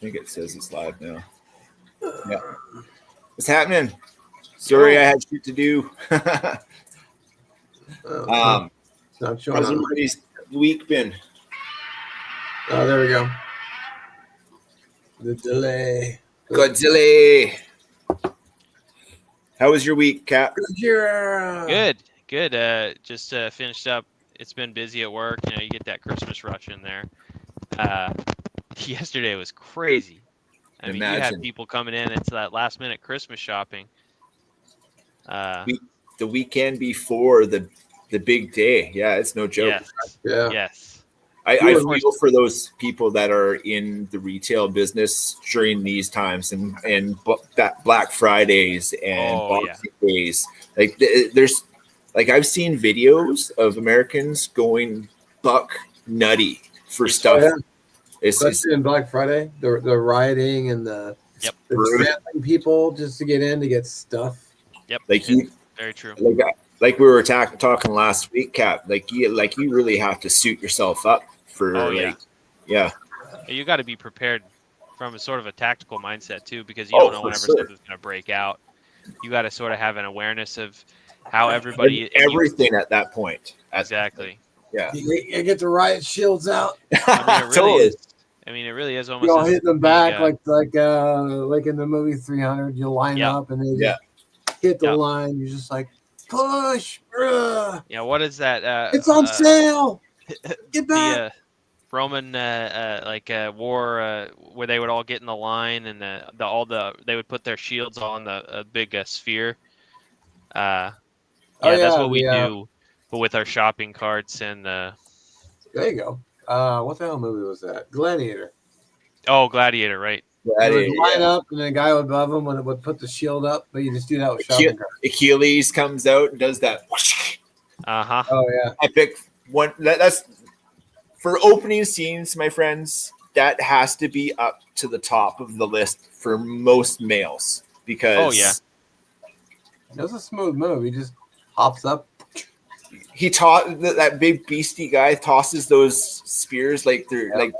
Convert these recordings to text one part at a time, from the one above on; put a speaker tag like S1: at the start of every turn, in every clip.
S1: think it says it's live now. Yeah. What's happening? Sorry, I had shit to do.
S2: Not showing
S1: How's
S2: up.
S1: everybody's week been?
S2: Oh, there we go. The delay.
S1: Godzilla. How was your week, Cap?
S3: Good. Just finished up. It's been busy at work. You get that Christmas rush in there. Yesterday was crazy. I mean, you had people coming in. It's that last minute Christmas shopping.
S1: The weekend before the big day. Yeah, it's no joke.
S3: Yes.
S1: I feel for those people that are in the retail business during these times and Black Fridays and Boxing Days. Like there's I've seen videos of Americans going buck nutty for stuff.
S2: Oh, yeah.
S1: Especially
S2: in Black Friday, the rioting and the scrambling people just to get in to get stuff.
S3: Yep. Very true.
S1: Like we were talking last week, Cap. You really have to suit yourself up for
S3: You got to be prepared from a sort of a tactical mindset too, because you don't know whenever something's going to break out. You got to sort of have an awareness of how everybody
S1: everything at that point.
S3: Exactly.
S1: Yeah.
S2: You get the riot shields out.
S3: I mean, it really is almost.
S2: You all hit them back like in the movie 300. You line up and then hit the line. You're just like, push, bruh.
S3: Yeah. What is that?
S2: It's on sale. Get back.
S3: The Roman war where they would all get in the line and they would put their shields on the big sphere. That's what we do, but with our shopping carts and. There
S2: you go. What the hell movie was that? Gladiator.
S3: Oh, Gladiator, right.
S2: Gladiator, you would line up, and then a guy above him would put the shield up, but you just do that with shopping carts.
S1: Achilles comes out and does that.
S2: Oh, yeah.
S1: Epic one. That's for opening scenes, my friends. That has to be up to the top of the list for most males because.
S2: It was a smooth move. He just hops up.
S1: He taught that big beastie guy tosses those spears like they're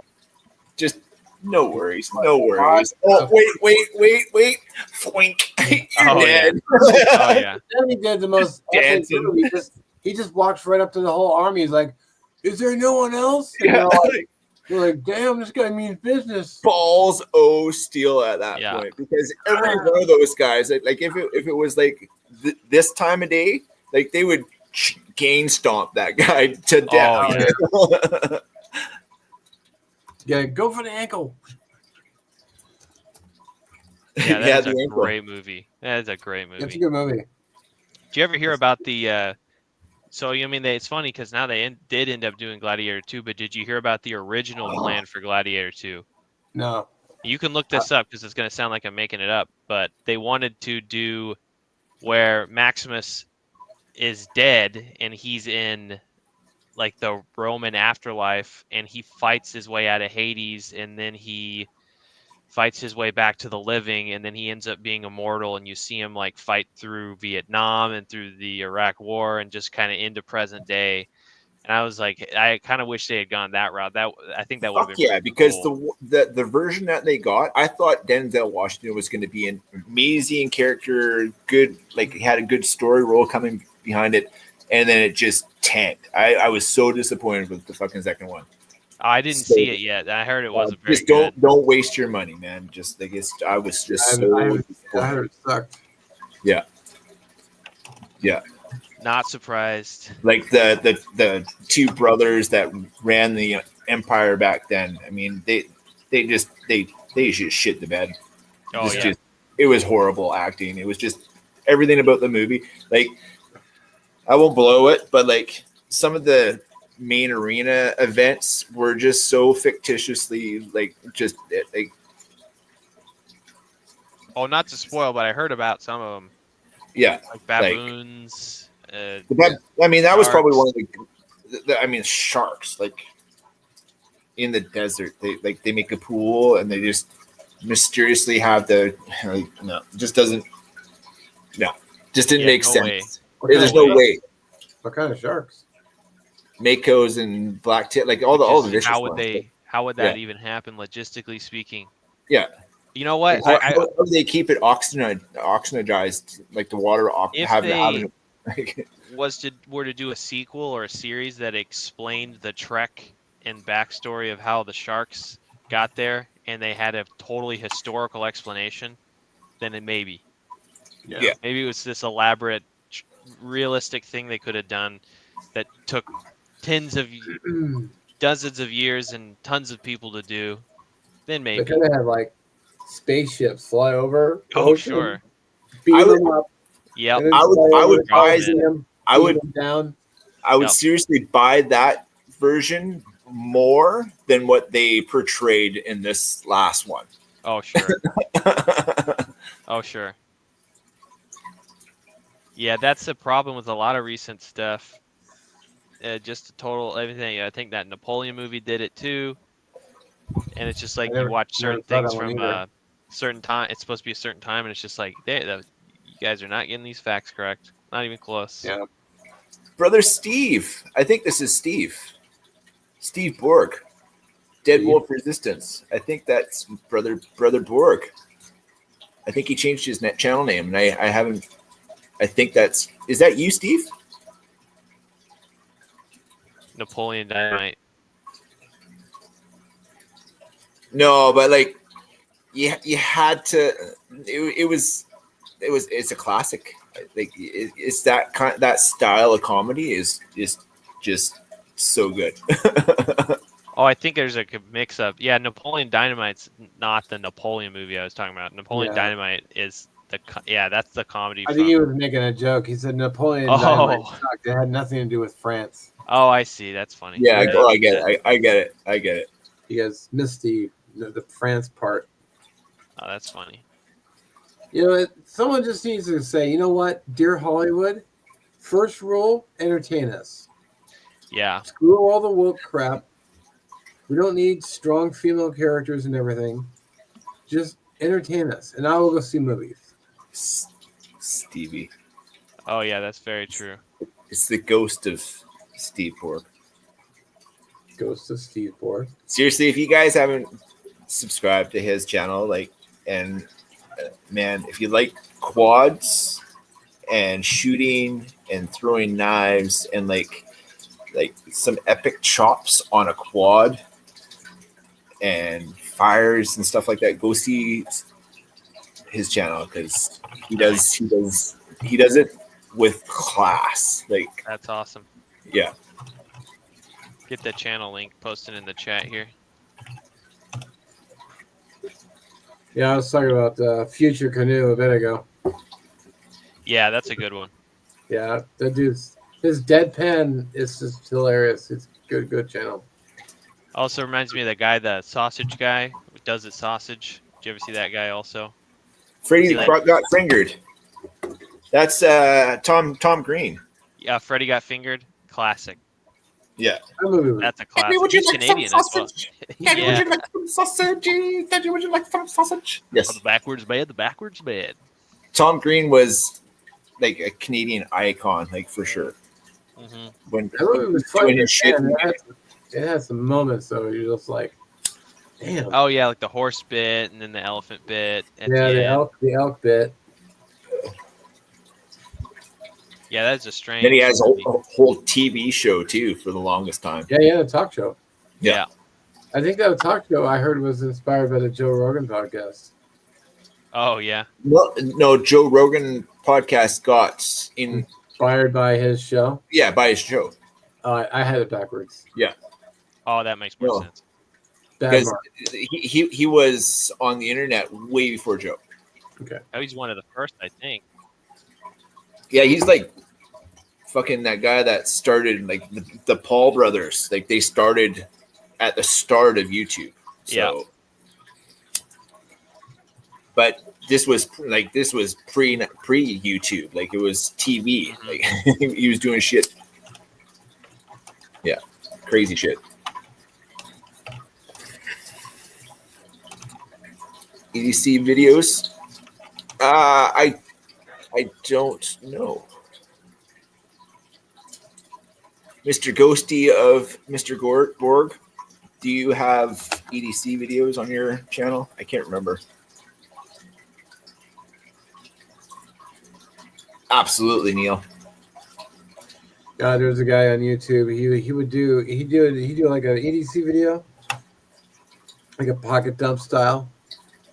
S1: just no worries. Oh wait, Foink. You're dead.
S2: Then he did the most epic move. He just walks right up to the whole army. He's like, "Is there no one else?" And they're like, "Damn, this guy means business."
S1: Balls steel at that point because every one of those guys, like if it was like this time of day, like they would gain stomp that guy to death.
S2: Go for the ankle.
S3: That's a great movie. That is a great movie.
S2: It's a good movie.
S3: Did you ever hear about the? It's funny because now they did end up doing Gladiator 2, but did you hear about the original plan for Gladiator 2?
S2: No.
S3: You can look this up because it's going to sound like I'm making it up, but they wanted to do where Maximus is dead and he's in like the Roman afterlife and he fights his way out of Hades and then he fights his way back to the living and then he ends up being immortal and you see him like fight through Vietnam and through the Iraq war and just kind of into present day. And I was like, I kind of wish they had gone that route. I think that would have been
S1: because
S3: cool.
S1: the version that they got, I thought Denzel Washington was going to be an amazing character, good, like had a good story role coming behind it, and then it just tanked. I was so disappointed with the fucking second one.
S3: I didn't see it yet. I heard it wasn't very
S1: good. Don't waste your money, man. Just like I was just
S2: I heard it sucked.
S1: Yeah.
S3: Not surprised.
S1: Like the two brothers that ran the empire back then. I mean, they just shit the bed. It was horrible acting. It was just everything about the movie. Like, I won't blow it, but like some of the main arena events were just so fictitiously like.
S3: Oh, not to spoil, but I heard about some of them.
S1: Yeah,
S3: like baboons.
S1: That was probably one of the sharks, like in the desert. They make a pool and they just mysteriously have just didn't make sense. There's no way.
S2: What kind of sharks?
S1: Makos and black tip, like all the vicious
S3: How would that even happen logistically speaking?
S1: Yeah.
S3: You know what?
S1: Like, how do they keep it oxygenized, like the water?
S3: If they were to do a sequel or a series that explained the trek and backstory of how the sharks got there, and they had a totally historical explanation, then it maybe.
S1: Yeah.
S3: Maybe it was this elaborate, realistic thing they could have done that took dozens of years and tons of people to do. Then maybe.
S2: They could have had like spaceships fly over.
S3: Oh, sure.
S2: Beat them up.
S3: Yep.
S1: I would buy
S2: them.
S1: I would seriously buy that version more than what they portrayed in this last one.
S3: Oh, sure. Oh, sure. Yeah, that's the problem with a lot of recent stuff. Just total everything. I think that Napoleon movie did it too. And it's just like you watch certain things from a certain time. It's supposed to be a certain time, and it's just like, you guys are not getting these facts correct. Not even close.
S2: Yeah.
S1: Brother Steve. I think this is Steve. Steve Borg. Dead Wolf Resistance. I think that's Brother Borg. I think he changed his channel name, and I haven't. I think is that you, Steve?
S3: Napoleon Dynamite.
S1: No, but like you had to. It's a classic. Like it's that style of comedy is just so good.
S3: Oh, I think there's a mix up. Yeah, Napoleon Dynamite's not the Napoleon movie I was talking about. Napoleon Dynamite is that's the comedy.
S2: I think he was making a joke. He said Napoleon Dynamite sucked. It had nothing to do with France.
S3: Oh, I see. That's funny.
S1: Yeah, I get it. I get it.
S2: He has missed the France part.
S3: Oh, that's funny.
S2: You know, someone just needs to say, you know what, dear Hollywood, first rule, entertain us.
S3: Yeah.
S2: Screw all the woke crap. We don't need strong female characters and everything. Just entertain us, and I will go see movies.
S1: Stevie.
S3: Oh, yeah, that's very true.
S1: It's the ghost of Steve Borg.
S2: Ghost of Steve Borg.
S1: Seriously, if you guys haven't subscribed to his channel, man, if you like quads and shooting and throwing knives and like some epic chops on a quad and fires and stuff like that, go see his channel because he does it with class. Like,
S3: that's awesome.
S1: Yeah.
S3: Get the channel link posted in the chat here.
S2: Yeah, I was talking about Future Canoe a bit ago.
S3: Yeah, that's a good one.
S2: Yeah, that dude's his deadpan is just hilarious. It's good channel.
S3: Also reminds me of the guy, the sausage guy who does it sausage. Did you ever see that guy also?
S1: Freddy got fingered. That's Tom Green.
S3: Yeah, Freddy Got Fingered. Classic.
S1: Yeah.
S3: That's a classic.
S1: Daddy, would you like
S3: Canadian
S1: some sausage? Daddy,
S3: Yeah.
S1: would you like some sausage? Daddy, would you like some sausage? Yes.
S3: Oh, the backwards bed.
S1: Tom Green was like a Canadian icon, like for sure.
S3: Mm-hmm.
S1: When
S2: That movie was
S1: doing
S2: funny.
S1: his shit.
S2: It had some moments though. You're just like, damn.
S3: Oh yeah, like the horse bit and then the elephant bit.
S2: The elk bit.
S3: Yeah, that's a strange.
S1: Then he has a whole TV show too for the longest time.
S2: Yeah, he had a talk show.
S3: Yeah.
S2: I think that talk show I heard was inspired by the Joe Rogan podcast.
S3: Oh yeah.
S1: Well, no, Joe Rogan podcast got
S2: inspired by his show.
S1: Yeah, by his show.
S2: I had it backwards.
S1: Yeah.
S3: Oh, that makes more sense.
S1: Because he was on the internet way before Joe.
S2: Okay.
S3: Oh, he's one of the first, I think.
S1: Yeah, he's like fucking that guy that started like the Paul brothers. Like they started at the start of YouTube. So,
S3: yeah.
S1: But this was pre YouTube. Like it was TV. Mm-hmm. Like he was doing shit. Yeah, crazy shit. EDC videos. I don't know. Mr. Ghosty of Mr. Borg. Do you have EDC videos on your channel? I can't remember. Absolutely, Neil.
S2: God, there's a guy on YouTube. He do like an EDC video, like a pocket dump style.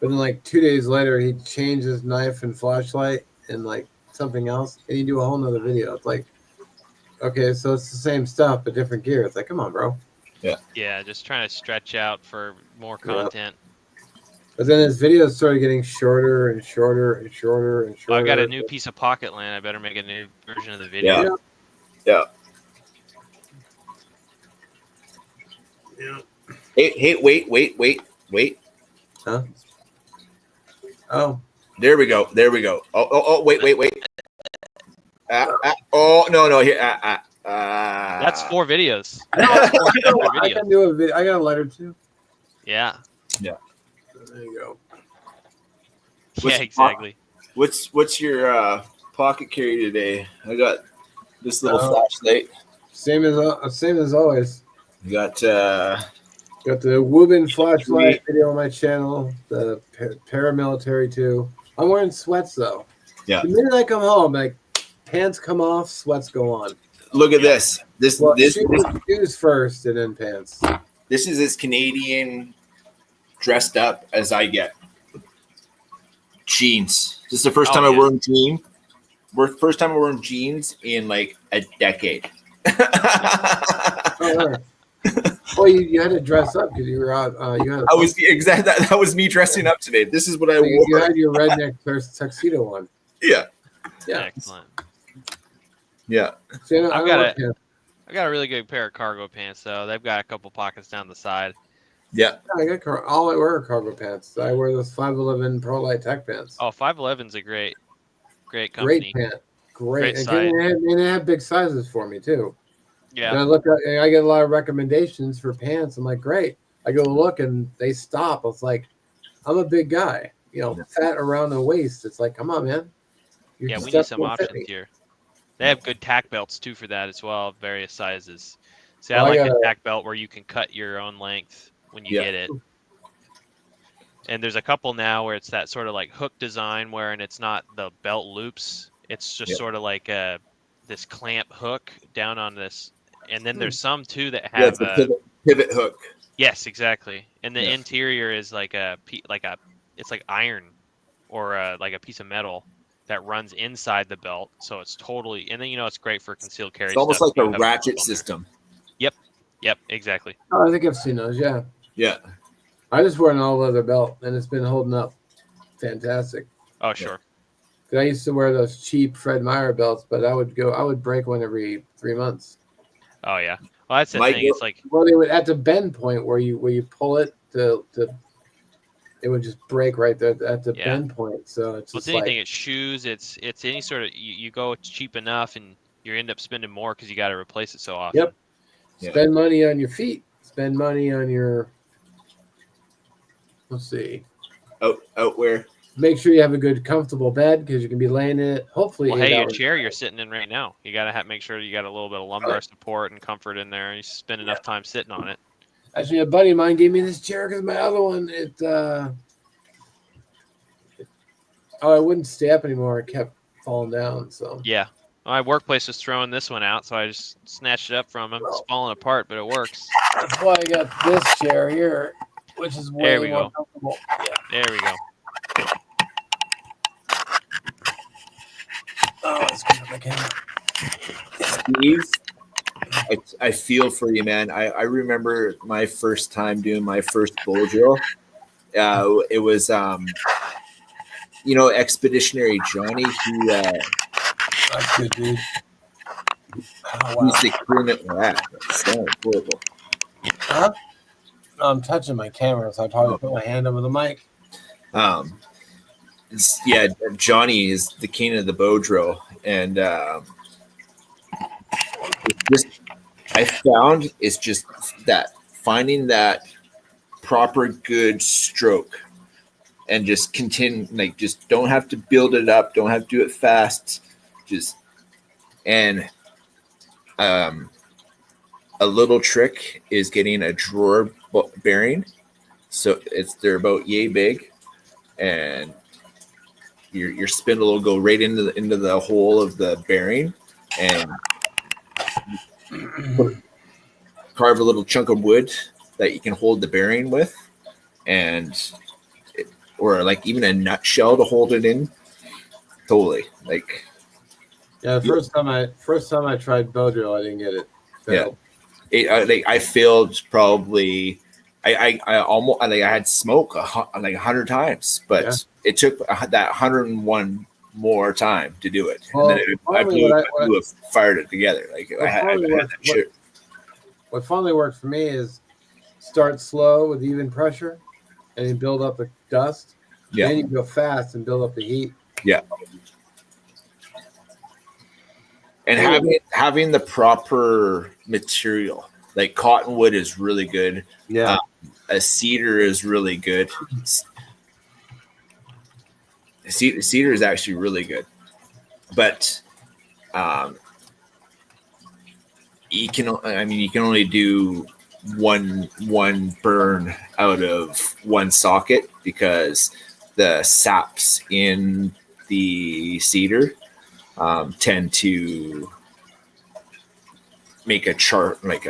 S2: But then like 2 days later, he'd change his knife and flashlight and like something else, and he'd do a whole nother video. It's like, okay, so it's the same stuff but different gear. It's like, come on, bro.
S3: Yeah, just trying to stretch out for more content.
S2: But then his videos started getting shorter and shorter and shorter and shorter.
S3: I got a new piece of pocket land. I better make a new version of the video.
S1: Yeah. Hey, wait.
S2: Huh? Oh.
S1: There we go. Oh, wait. Oh, no, here.
S3: That's 4 videos.
S2: I can do a video. I got a lighter too.
S3: Yeah.
S2: There you go.
S3: Yeah, exactly.
S1: What's your pocket carry today? I got this little flashlight.
S2: Same as always.
S1: You got
S2: Got the Wubin flashlight video on my channel. The paramilitary too. I'm wearing sweats though.
S1: Yeah.
S2: The minute I come home, like pants come off, sweats go on.
S1: Look at this. This
S2: shoes first and then pants.
S1: This is as Canadian dressed up as I get. Jeans. This is the first time I wore jeans. First time I wore jeans in like a decade.
S2: Well, you had to dress up because you were out. You had.
S1: That was me dressing up today. This is what I wore.
S2: You had your redneck tuxedo on.
S1: Yeah.
S3: Excellent.
S1: Yeah.
S2: So,
S3: I got a really good pair of cargo pants though. They've got a couple pockets down the side.
S1: Yeah.
S2: I all I wear are cargo pants. I wear those 511 Pro Light Tech pants.
S3: Oh, 511's a great company.
S2: Great pant. Great. And
S3: site.
S2: they have big sizes for me too.
S3: Yeah.
S2: And I get a lot of recommendations for pants. I'm like, great. I go look and they stop. It's like, I'm a big guy, fat around the waist. It's like, come on, man.
S3: We need some options here. They have good tack belts too for that as well, various sizes. See, I like a tack belt where you can cut your own length when you get it. And there's a couple now where it's that sort of like hook design wherein it's not the belt loops. It's just sort of like this clamp hook down on this. And then there's some too that have
S1: a pivot hook.
S3: Yes, exactly. And the interior is like it's like iron or like a piece of metal that runs inside the belt. So it's totally, and then it's great for concealed carry.
S1: It's almost like a ratchet system.
S3: Yep, exactly.
S2: Oh, I think I've seen those. Yeah.
S1: Yeah.
S2: I just wear an all leather belt and it's been holding up fantastic.
S3: Oh, sure.
S2: I used to wear those cheap Fred Meyer belts, but I would break one every 3 months.
S3: Oh yeah. Well, that's the thing. It's like
S2: they would at the bend point where you pull it to it would just break right there at the bend point. So it's just
S3: anything. It's shoes. It's any sort of you go cheap enough and you end up spending more because you got to replace it so often.
S2: Yep. Spend money on your feet. Spend money on your. Let's see.
S1: Outwear.
S2: Make sure you have a good, comfortable bed because you can be laying in it. Hopefully,
S3: well, your chair you're sitting in right now. You gotta make sure you got a little bit of lumbar support and comfort in there. You spend enough time sitting on it.
S2: Actually, a buddy of mine gave me this chair because my other one, I wouldn't stay up anymore. It kept falling down. So
S3: yeah, my workplace was throwing this one out, so I just snatched it up from him. It's falling apart, but it works.
S2: That's why I got this chair here, which is way more comfortable.
S3: Yeah. There we go.
S2: Oh, it's good if I can.
S1: Steve, I feel for you, man. I remember my first time doing my first bow drill. It was, Expeditionary Johnny.
S2: That's good, dude.
S1: Oh, wow. He's the crewman. That's so horrible.
S2: Huh? I'm touching my camera, so I probably put my hand over the mic.
S1: Johnny is the king of the bow drill, and I found it's just that finding that proper good stroke, and just continue, like just don't have to build it up, don't have to do it fast, a little trick is getting a drawer bearing. So they're about yay big, and your spindle will go right into the hole of the bearing, and carve a little chunk of wood that you can hold the bearing with, and or like even a nutshell to hold it in. Totally, like
S2: Yeah, the first time I tried bow drill, I didn't get it.
S1: Yeah. I failed probably. I almost I had smoke like 100 times, but
S2: Yeah.
S1: it took that 101 more time to do it,
S2: Well,
S1: and then I fired it together. Like I had that shit.
S2: What finally worked for me is start slow with even pressure, and then build up the dust.
S1: Yeah.
S2: Then you go fast and build up the heat.
S1: Yeah. And having the proper material, like cottonwood is really good.
S2: Yeah.
S1: A cedar is really good. Cedar is actually really good, but you can only do one burn out of one socket because the saps in the cedar tend to make a char, like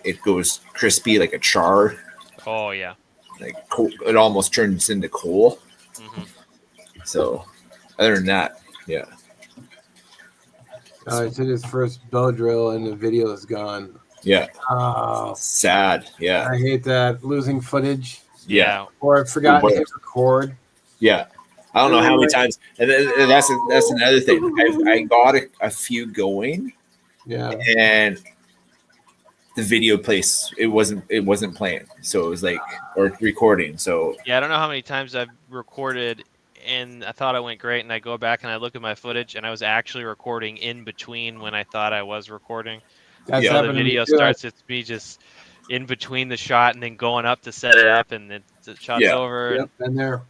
S1: it goes crispy like a char.
S3: Oh yeah.
S1: Like it almost turns into coal.
S3: Mm-hmm.
S1: So other than that, yeah.
S2: I did his first bow drill and the video is gone.
S1: Yeah.
S2: Oh,
S1: Sad. Yeah.
S2: I hate that. Losing footage.
S3: Yeah.
S2: Or I forgot to hit record.
S1: Yeah. I don't know how many times, and that's another thing. I got a few going,
S2: Yeah.
S1: and the video place it wasn't playing, so it was like or recording. So
S3: Yeah, I don't know how many times I've recorded and I thought it went great, and I go back and I look at my footage, and I was actually recording in between when I thought I was recording.
S2: That's
S3: So the
S2: happened to me
S3: video
S2: too.
S3: starts, it's me just in between the shot and then going up to set it up, and the shot's over.
S2: Yep, been there.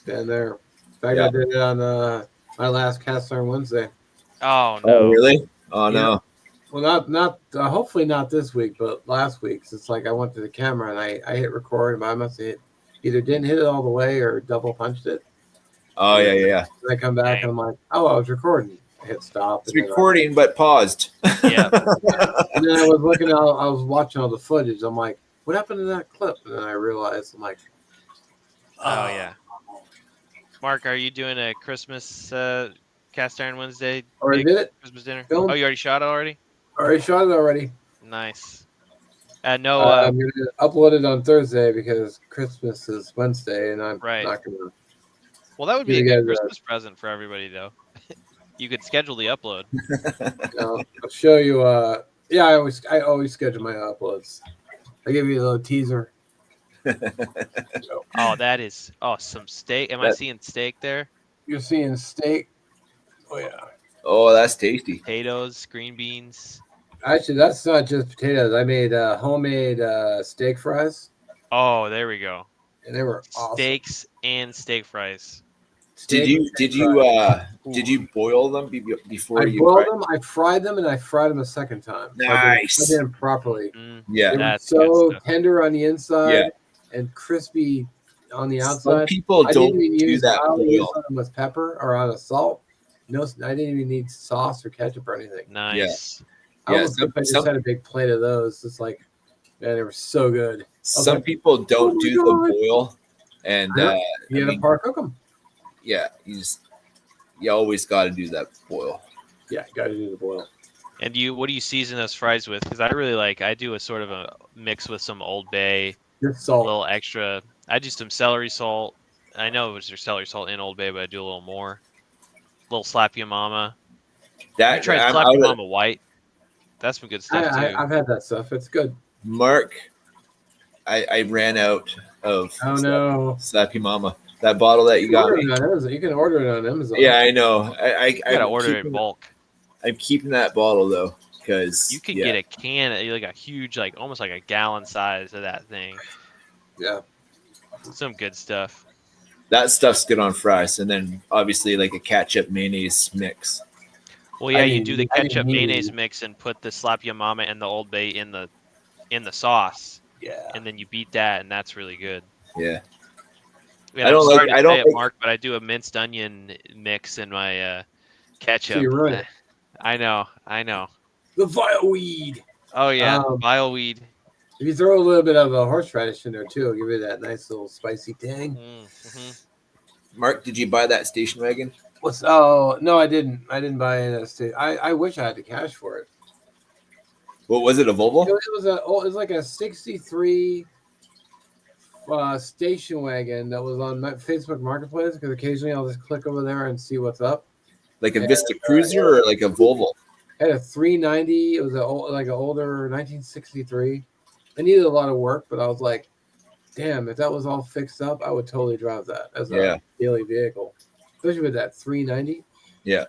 S2: In fact,
S1: Yeah.
S2: I did it on my last Cast Iron Wednesday.
S3: Oh no!
S1: Oh really? Oh no!
S2: Well, not hopefully not this week, but last week. It's like I went to the camera and I hit record, but I must have either didn't hit it all the way or double punched it.
S1: Oh yeah.
S2: And I come back and I'm like, oh, I was recording. I hit stop.
S1: It's recording, but paused.
S3: Yeah.
S2: And then I was looking. I was watching all the footage. I'm like, what happened to that clip? And then I realized, I'm like,
S3: oh yeah. Mark, are you doing a Christmas Cast Iron Wednesday?
S2: Already did it.
S3: Christmas dinner.
S2: Film.
S3: Oh, you already shot it already?
S2: Already shot it already.
S3: Nice. No.
S2: I'm gonna upload it on Thursday because Christmas is Wednesday, and I'm
S3: Right.
S2: not gonna.
S3: Well, that would be
S2: You
S3: a good
S2: guys,
S3: Christmas present for everybody, though. You could schedule the upload.
S2: I'll show you. Yeah, I always schedule my uploads. I give you a little teaser.
S3: Oh, that is some steak. Am I seeing steak there?
S2: You're seeing steak. Oh yeah.
S1: Oh, that's tasty.
S3: Potatoes, green beans.
S2: Actually, that's not just potatoes. I made homemade steak fries,
S3: Oh, there we go.
S2: and they were awesome.
S3: Steaks and steak fries.
S1: Did you boil them before
S2: I
S1: you
S2: boiled
S1: fried?
S2: them. I fried them, and I fried them a second time.
S1: Nice.
S2: So I did them properly.
S1: Yeah.
S2: They were
S3: That's
S2: so
S3: good stuff.
S2: tender on the inside and crispy on the
S1: Some
S2: outside.
S1: people
S2: I
S1: don't
S2: didn't even
S1: do
S2: use
S1: that
S2: I only used
S1: boil.
S2: them with pepper or on a salt. No, I didn't even need sauce or ketchup or anything.
S3: Nice.
S2: I almost if I just had a big plate of those. It's like, man, they were so good.
S1: Some
S2: Okay.
S1: people don't
S2: Oh my
S1: do
S2: God.
S1: the boil, and
S2: You gotta par cook them.
S1: yeah, you always got to do that boil.
S2: Yeah, you gotta do the boil.
S3: And what do you season those fries with? Because I do a sort of a mix with some Old Bay,
S2: Just
S3: a
S2: salt.
S3: little extra. I do some celery salt. I know there's celery salt in Old Bay, but I do a little more. A little Slap Ya Mama.
S1: That
S3: Try
S1: I'm
S3: Slap
S1: out
S3: Ya
S1: of-
S3: Mama white. That's some good stuff too.
S2: I've had that stuff. It's good.
S1: Mark, I ran out of
S2: Oh no.
S1: Slap Ya Mama. That bottle that you got
S2: Order
S1: me.
S2: it on Amazon. You can order it on Amazon.
S1: Yeah, I know. I
S3: gotta order it in bulk.
S1: I'm keeping that bottle though, because
S3: You can get a can, like a huge, like almost like a gallon size of that thing.
S2: Yeah.
S3: Some good stuff.
S1: that stuff's good on fries, and then obviously like a ketchup mayonnaise mix.
S3: Well, yeah,
S2: I
S3: you
S2: didn't-
S3: do the
S2: I didn't
S3: ketchup
S2: need-
S3: mayonnaise mix and put the Slap Ya Mama and the Old Bay in the sauce,
S2: Yeah.
S3: and then you beat that, and that's really good.
S1: Yeah.
S3: And
S1: I don't
S3: I'm
S1: like-
S3: sorry to
S1: I don't
S3: say it,
S1: like-
S3: Mark, but I do a minced onion mix in my ketchup.
S2: you ruined it.
S3: I know.
S2: The vile weed.
S3: Oh yeah,
S2: Um,
S3: vile weed.
S2: If you throw a little bit of a horseradish in there too, it'll give it that nice little spicy tang.
S3: Mm-hmm.
S1: Mark, did you buy that station wagon?
S2: Oh no, I didn't. I didn't buy any of that stuff. I wish I had the cash for it.
S1: What was it? A Volvo?
S2: It was like a '63 station wagon that was on my Facebook Marketplace, because occasionally I'll just click over there and see what's up.
S1: Like a Vista Cruiser or like a Volvo?
S2: I had a 390. It was like an older 1963. It needed a lot of work, but I was like, damn, if that was all fixed up, I would totally drive that as
S1: Yeah.
S2: a daily vehicle, especially with that 390.
S1: Yeah.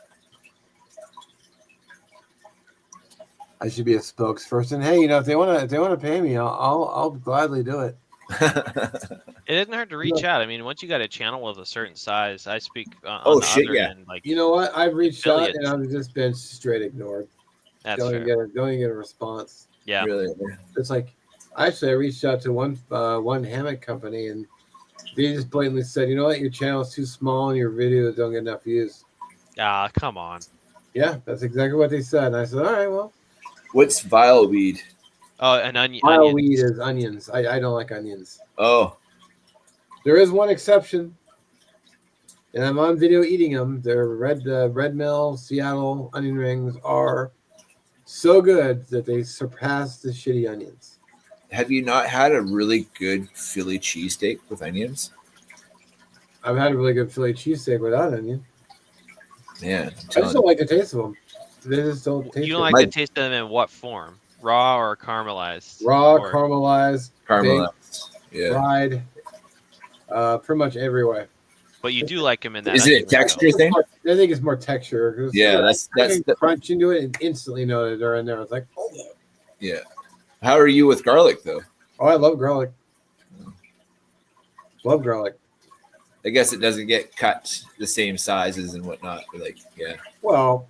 S2: I should be a spokesperson. Hey, if they want to pay me, I'll gladly do it.
S3: It isn't hard to reach out. I mean, once you got a channel of a certain size, I speak on
S1: Oh,
S3: the
S1: shit,
S3: other
S1: yeah.
S3: end. Like
S2: You know what? I've reached out
S3: Affiliates.
S2: and I've just been straight ignored.
S3: that's
S2: Don't
S3: fair.
S2: even get a response.
S3: Yeah.
S1: Really?
S2: It's like, actually, I reached out to one hammock company, and they just blatantly said, you know what, your channel is too small and your videos don't get enough views.
S3: Ah, come on.
S2: Yeah, that's exactly what they said. And I said, all right, well,
S1: What's vile weed?
S3: Oh, an onion.
S2: vile
S3: onions.
S2: weed is onions. I don't like onions.
S1: Oh,
S2: There is one exception, and I'm on video eating them. They're Red Mill Seattle onion rings are so good that they surpass the shitty onions.
S1: have you not had a really good Philly cheesesteak with onions?
S2: I've had a really good Philly cheesesteak without onion.
S1: Man, I'm
S2: I just
S1: telling
S2: don't like the taste of them. They just don't taste
S3: You don't
S2: good.
S3: like the taste of them in what form? Raw or caramelized?
S2: Raw,
S3: Or-
S2: caramelized,
S1: caramelized. Yeah.
S2: fried, pretty much every way.
S3: But you do like them in that.
S1: Is it a
S3: onion ring, though.
S1: texture thing?
S2: I think it's more texture. 'Cause
S1: Yeah, that's
S2: I can
S1: the,
S2: crunch into it and instantly know that they're in there. It's like,
S1: yeah. How are you with garlic though?
S2: oh, I love garlic. Love garlic.
S1: I guess it doesn't get cut the same sizes and whatnot. But like, yeah.
S2: Well,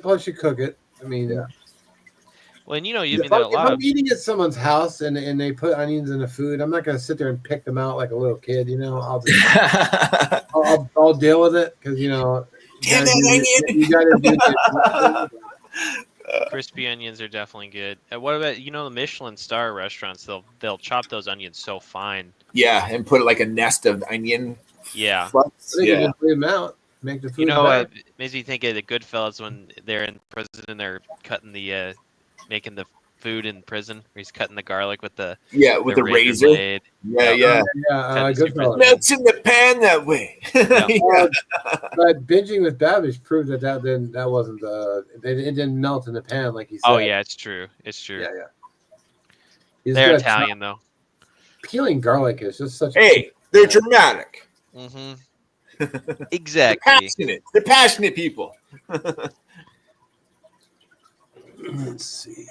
S2: plus you cook it. I mean,
S1: Yeah.
S3: Well, and you know,
S2: if
S3: there are a
S2: I'm
S3: lot of.
S2: eating at someone's house and they put onions in the food, I'm not going to sit there and pick them out like a little kid. I'll just, I'll deal with it because
S1: Damn that onion!
S2: You got to do that.
S3: Crispy onions are definitely good. And what about the Michelin star restaurants? They'll chop those onions so fine.
S1: Yeah, and put like a nest of onion.
S3: Yeah.
S1: Flux.
S2: They can
S1: Yeah.
S2: just leave them out. Make the food.
S3: It makes me think of the Goodfellas when they're in prison and they're cutting making the food in prison. Where he's cutting the garlic with the
S1: With the razor.
S3: blade.
S1: Yeah,
S3: Yeah.
S1: yeah.
S2: Yeah,
S3: Good
S2: Goodfellas.
S1: Melts in the pan that way.
S2: Well, but binging with Babish proved that wasn't it didn't melt in the pan like he said.
S3: Oh yeah, it's true. It's true.
S2: yeah. He's
S3: They're
S2: good.
S3: Italian though.
S2: Peeling garlic is just such.
S1: Hey, they're dramatic.
S3: Mm-hmm.
S1: They're
S3: Exactly.
S1: passionate. They're passionate people.
S2: Let's see.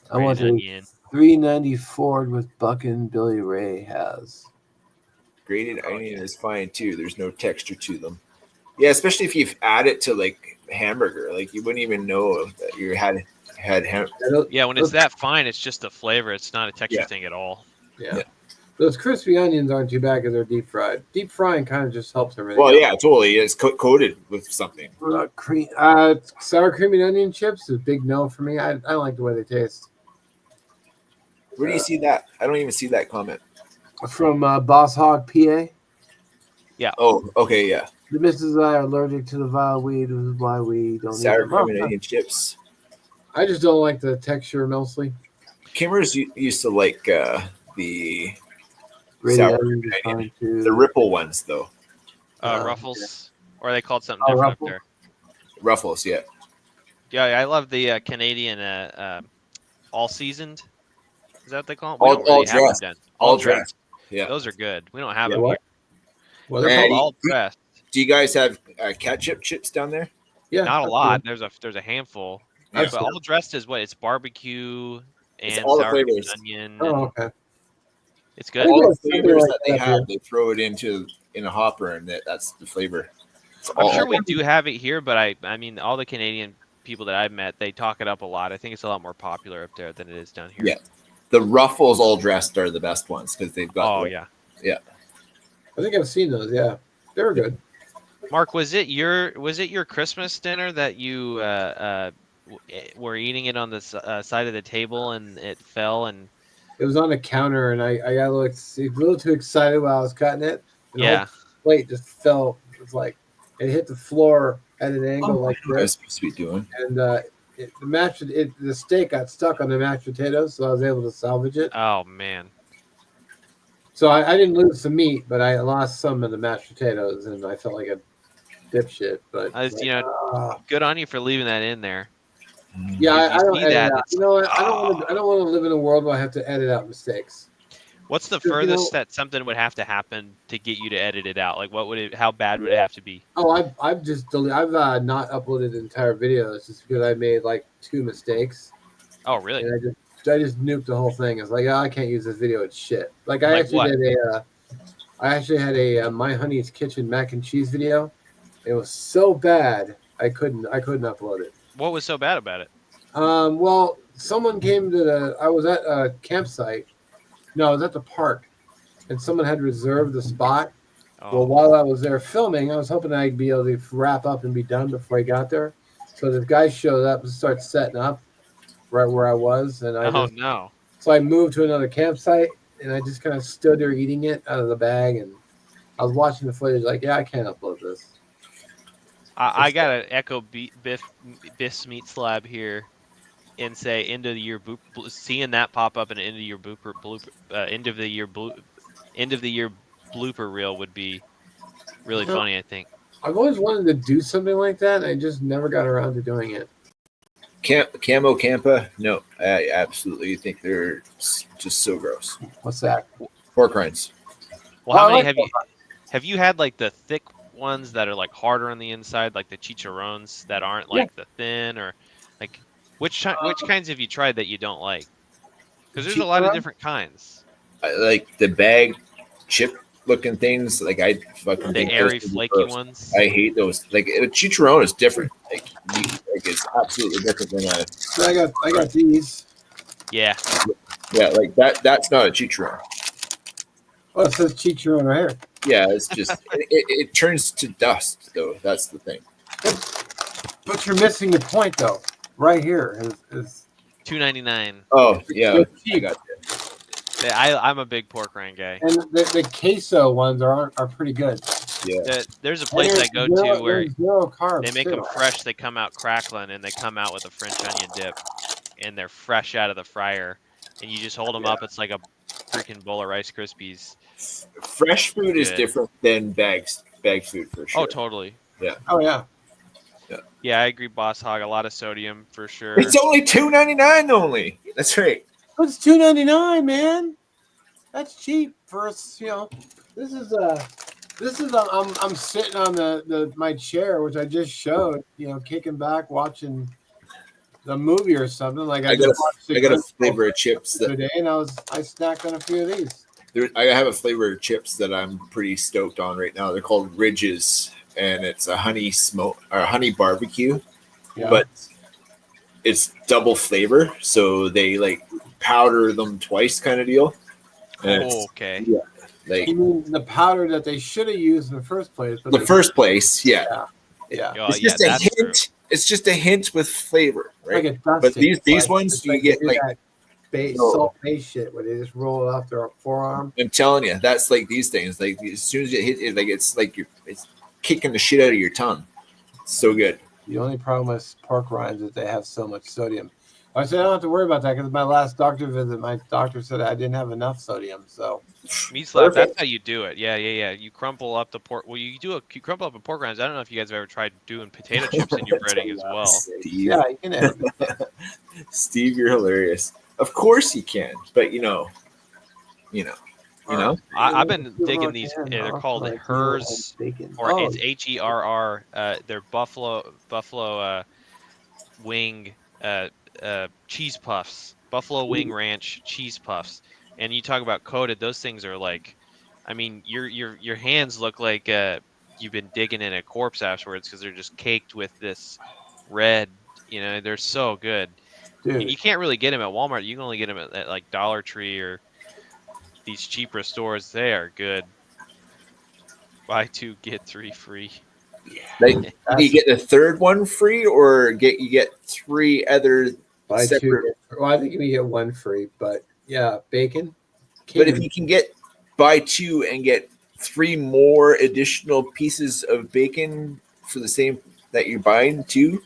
S2: I
S3: Green
S2: want the
S3: onion.
S2: 390 Ford with Buckin Billy Ray has.
S1: Grated onion is fine too. There's no texture to them. Yeah, especially if you add it to like hamburger, like you wouldn't even know that you had ham.
S3: Yeah, when it's that fine, it's just a flavor. It's not a texture
S1: Yeah.
S3: thing at all.
S2: Yeah.
S1: Yeah.
S2: Those crispy onions aren't too bad because they're deep fried. Deep frying kind of just helps everything.
S1: Well,
S2: out.
S1: yeah, totally. It's coated with something.
S2: What about sour cream and onion chips is a big no for me. I don't like the way they taste.
S1: Where do you see that? I don't even see that comment.
S2: From Boss Hog, PA.
S1: Oh, okay, yeah.
S2: The missus and I are allergic to the vile weed, which is why we don't
S1: Sour
S2: eat
S1: cream
S2: them.
S1: and onion chips.
S2: I just don't like the texture mostly.
S1: Kimmers used to like the
S2: Grated
S1: Sour
S2: onion
S1: cream
S2: is
S1: and onion.
S2: fine too.
S1: the Ripple ones though.
S3: Ruffles, or they called something
S2: Oh,
S3: different
S2: Ruffles.
S3: up there.
S1: Ruffles, yeah.
S3: Yeah, I love the Canadian all seasoned. Is that what they call them?
S1: All
S3: have them
S1: dressed.
S3: done.
S1: All dressed. Yeah.
S3: Those are good. We don't have
S1: Yeah,
S3: them
S2: what?
S3: here.
S2: Well,
S3: They're
S2: they're
S1: And
S3: called
S2: called,
S3: all dressed.
S1: Do you guys have ketchup chips down there?
S2: yeah,
S3: Not a
S2: that's
S3: lot.
S2: good.
S3: There's a handful.
S1: Yeah.
S3: But all dressed is what? It's barbecue
S1: It's
S3: and
S1: all the
S3: sour cream
S1: flavors.
S3: and onion.
S2: Oh,
S3: and
S2: okay.
S3: it's good.
S1: All the
S2: Something
S1: flavors
S2: like
S1: that they
S2: that,
S1: have,
S2: yeah.
S1: they throw it in a hopper, and that's the flavor. It's
S3: I'm
S1: all-
S3: sure we do have it here, but I mean, all the Canadian people that I've met, they talk it up a lot. I think it's a lot more popular up there than it is down here.
S1: Yeah. The Ruffles all dressed are the best ones because they've got.
S3: Yeah.
S2: I think I've seen those. Yeah, they were good.
S3: Mark, was it your Christmas dinner that you were eating it on the side of the table and it fell and?
S2: It was on the counter, and I got a little too excited while I was cutting it. And the
S3: Yeah.
S2: whole plate just fell. It was like it hit the floor at an angle like
S1: I was
S2: this,
S1: supposed to be doing.
S2: and the steak got stuck on the mashed potatoes, so I was able to salvage it.
S3: Oh man.
S2: So I didn't lose some meat, but I lost some of the mashed potatoes, and I felt like a dipshit. But
S3: good on you for leaving that in there.
S2: yeah, I don't
S3: see
S2: edit
S3: that,
S2: out. You know what? I don't want to live in a world where I have to edit out mistakes.
S3: What's the
S2: You know-
S3: furthest that something would have to happen to get you to edit it out? Like, what would it? How bad would it have to be?
S2: Oh, I've not uploaded entire videos just because I made like 2 mistakes,
S3: Oh, really?
S2: and I just nuked the whole thing. It's like, I can't use this video. It's shit. Like I actually had a My Honey's Kitchen mac and cheese video. It was so bad I couldn't upload it.
S3: What was so bad about it?
S2: Well, someone came to I was at a campsite. No, I was at the park, and someone had reserved the spot.
S3: Oh,
S2: Well, while I was there filming, I was hoping I'd be able to wrap up and be done before I got there. So this guy showed up and started setting up right where I was, and
S3: no.
S2: So I moved to another campsite, and I just kind of stood there eating it out of the bag, and I was watching the footage like, yeah, I can't upload this.
S3: I got an Echo Biff's Meat Slab here, and say end of the year seeing that pop up in an end of the year blooper reel would be really funny. I think.
S2: I've always wanted to do something like that, and I just never got around to doing it.
S1: Camo Campa? No, I absolutely think they're just so gross.
S2: What's that?
S1: Pork rinds.
S3: Well, how
S2: I
S3: many
S2: like
S3: have you had like the thick ones that are like harder on the inside, like the chicharrones that aren't like the thin, or like which kinds have you tried that you don't like? Because there's a lot of different kinds.
S1: I like the bag chip looking things. Like I fucking
S3: The
S1: think
S3: airy,
S1: those are
S3: flaky
S1: gross.
S3: ones.
S1: I hate those. Like a chicharron is different. Like it's absolutely different than a.
S2: So I got these.
S3: Yeah.
S1: Yeah, like that. That's not a chicharron.
S2: Oh, it says chicharron right here.
S1: Yeah, it's just it turns to dust though. That's the thing.
S2: But you're missing the point, though. Right here is
S3: $2.99.
S1: Oh yeah,
S2: it's
S1: I
S2: cheap.
S1: got you.
S3: I'm a big pork rind guy.
S2: And the queso ones are pretty good.
S1: Yeah,
S3: There's a place I go to where
S2: there's zero carbs.
S3: they make
S2: too.
S3: them fresh. They come out crackling, and they come out with a French onion dip, and they're fresh out of the fryer. And you just hold them up. It's like a freaking bowl of Rice Krispies.
S1: fresh food is
S3: Good.
S1: different than bag food for sure.
S3: Oh, totally.
S2: Oh yeah.
S3: Yeah, I agree, Boss Hog. A lot of sodium for sure.
S1: It's only $2.99 only. That's right.
S2: But it's $2.99, man. That's cheap for us. This is I'm sitting on my chair, which I just showed. Kicking back, watching the movie or something. Like
S1: I got a flavor of chips that
S2: today, and I snacked on a few of these.
S1: I have a flavor of chips that I'm pretty stoked on right now. They're called Ridges, and it's a honey smoke or a honey barbecue,
S2: Yeah.
S1: but it's double flavor. So they like powder them twice, kind of deal. And it's,
S3: Okay.
S1: yeah, like
S2: You mean the powder that they should have used in the first place? But
S1: the first place, yeah.
S2: yeah,
S3: Oh,
S1: It's
S3: yeah,
S1: just a
S3: that's
S1: hint.
S3: true.
S1: It's just a hint with flavor, right?
S2: like a dust
S1: But
S2: stick.
S1: these ones you get
S2: do
S1: like
S2: that
S1: No.
S2: salt base shit where they just roll it off their forearm.
S1: I'm telling you, that's like these things. Like as soon as you hit it, like it's like it's kicking the shit out of your tongue. It's so good.
S2: The only problem with pork rinds is they have so much sodium. I said I don't have to worry about that because my last doctor visit, my doctor said I didn't have enough sodium. So
S3: Meat slab.
S1: Perfect.
S3: That's how you do it. Yeah. You crumple up the pork. Well, you crumple up a pork rinds. I don't know if you guys have ever tried doing potato chips in your breading as well.
S1: Steve,
S2: yeah, you can have
S1: Steve, you're hilarious. Of course you can, but you know.
S3: I've been digging these. They're called Hers, or it's HERR. They're buffalo wing cheese puffs, buffalo wing ranch cheese puffs. And you talk about coated; those things are like, I mean, your hands look like you've been digging in a corpse afterwards because they're just caked with this red You know, they're so good. And
S2: Dude.
S3: you can't really get them at Walmart. You can only get them at like Dollar Tree or these cheaper stores. They are good. Buy 2 get 3 free.
S1: Like, do you get the third one free, or you get 3 other
S2: Buy
S1: separate?
S2: 2. Well, I think you can get 1 free, but yeah, bacon.
S1: But if you can buy 2 and get 3 more additional pieces of bacon for the same that you're buying 2,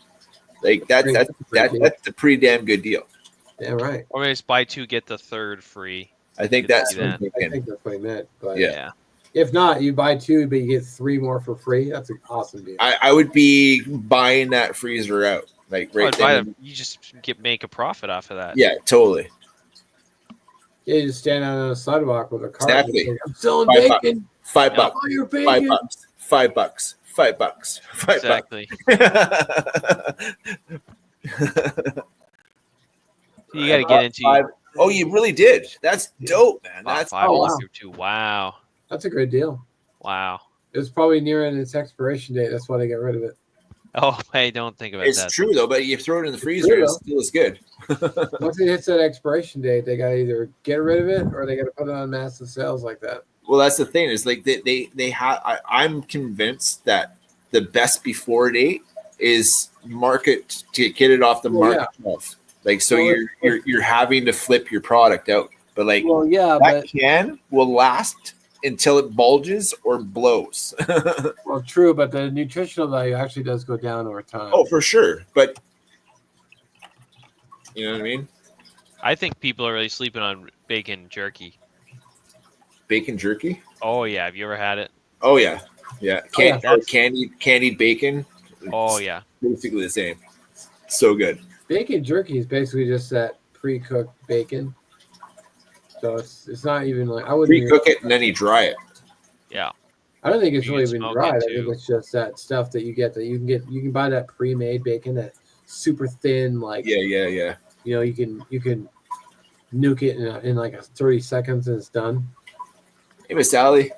S1: like that's a pretty damn good deal.
S2: Yeah, right.
S3: Or maybe it's buy 2 get the third free.
S1: I think
S3: Could
S1: that's
S3: do
S1: what
S3: that.
S1: I'm
S2: I
S1: thinking.
S2: think that's what he meant. But
S3: Yeah.
S2: if not, you buy 2, but you get 3 more for free. That's an awesome deal.
S1: I would be buying that freezer out, like right there.
S3: You just make a profit off of that.
S1: Yeah, totally.
S2: Yeah, you just stand on a sidewalk with a cart.
S1: Exactly.
S2: Like, I'm selling
S1: $5.
S2: bacon.
S1: $5.
S2: Buy your
S1: $5.
S2: bacon.
S1: $5. $5. $5.
S3: Exactly. You got to get into.
S1: Oh, you really did. That's dope, man. That's
S3: 5
S2: awesome.
S3: wow. 2. Wow.
S2: That's a great deal.
S3: Wow.
S2: It was probably nearing its expiration date. That's why they got rid of it.
S3: Oh, hey, don't think about
S1: It's
S3: that.
S1: true though, but you throw it in the freezer,
S2: true,
S1: it
S2: though.
S1: still is good.
S2: Once it hits that expiration date, they got to either get rid of it or they got to put it on massive sales like that.
S1: Well, that's the thing. Is like they have. I'm convinced that the best before date is market to get it off the market shelf. Like so,
S2: Well,
S1: you're having to flip your product out, but like
S2: Well, yeah,
S1: that can will last until it bulges or blows.
S2: well, true, but the nutritional value actually does go down over time.
S1: Oh, for sure. But you know what I mean?
S3: I think people are really sleeping on bacon jerky.
S1: Bacon jerky.
S3: Oh yeah, have you ever had it?
S1: Oh yeah, yeah.
S3: that's-
S1: Candied bacon.
S3: Oh yeah.
S1: Basically the same. So good.
S2: Bacon jerky is basically just that pre-cooked bacon. So it's not even like I wouldn't
S1: Pre-cook it and then you dry it.
S3: Yeah.
S2: I don't think it's
S3: You
S2: really
S3: can
S2: been
S3: smoke
S2: dried. I
S3: it,
S2: think
S3: too.
S2: it's just that stuff that you get that you can buy that pre-made bacon that super thin, like
S1: Yeah.
S2: you know, you can nuke it in like 30 seconds and it's done.
S1: Hey, Miss Sally.
S2: That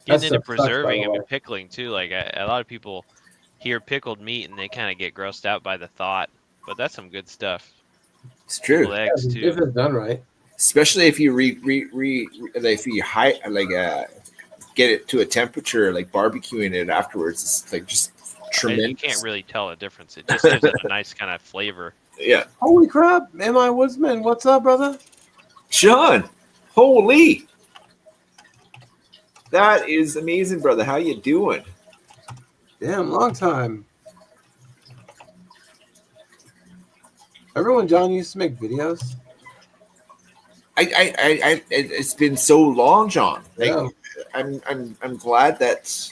S3: Getting into
S2: stuff sucks, by
S3: preserving
S2: the
S3: and
S2: way.
S3: pickling too. Like a lot of people hear pickled meat and they kind of get grossed out by the thought, but that's some good stuff.
S1: It's true.
S3: Pickled eggs
S2: If
S3: too.
S2: it's done right.
S1: Especially if you if you get it to a temperature like barbecuing it afterwards. It's like just
S3: And
S1: tremendous.
S3: you can't really tell a difference. It just gives it a nice kind of flavor.
S1: Yeah.
S2: Holy crap, M.I. Woodsman, what's up, brother?
S1: John, holy. That is amazing, brother. How you doing?
S2: Damn, long time. Remember when John used to make videos?
S1: It's been so long, John. Like,
S2: Yeah.
S1: I'm glad that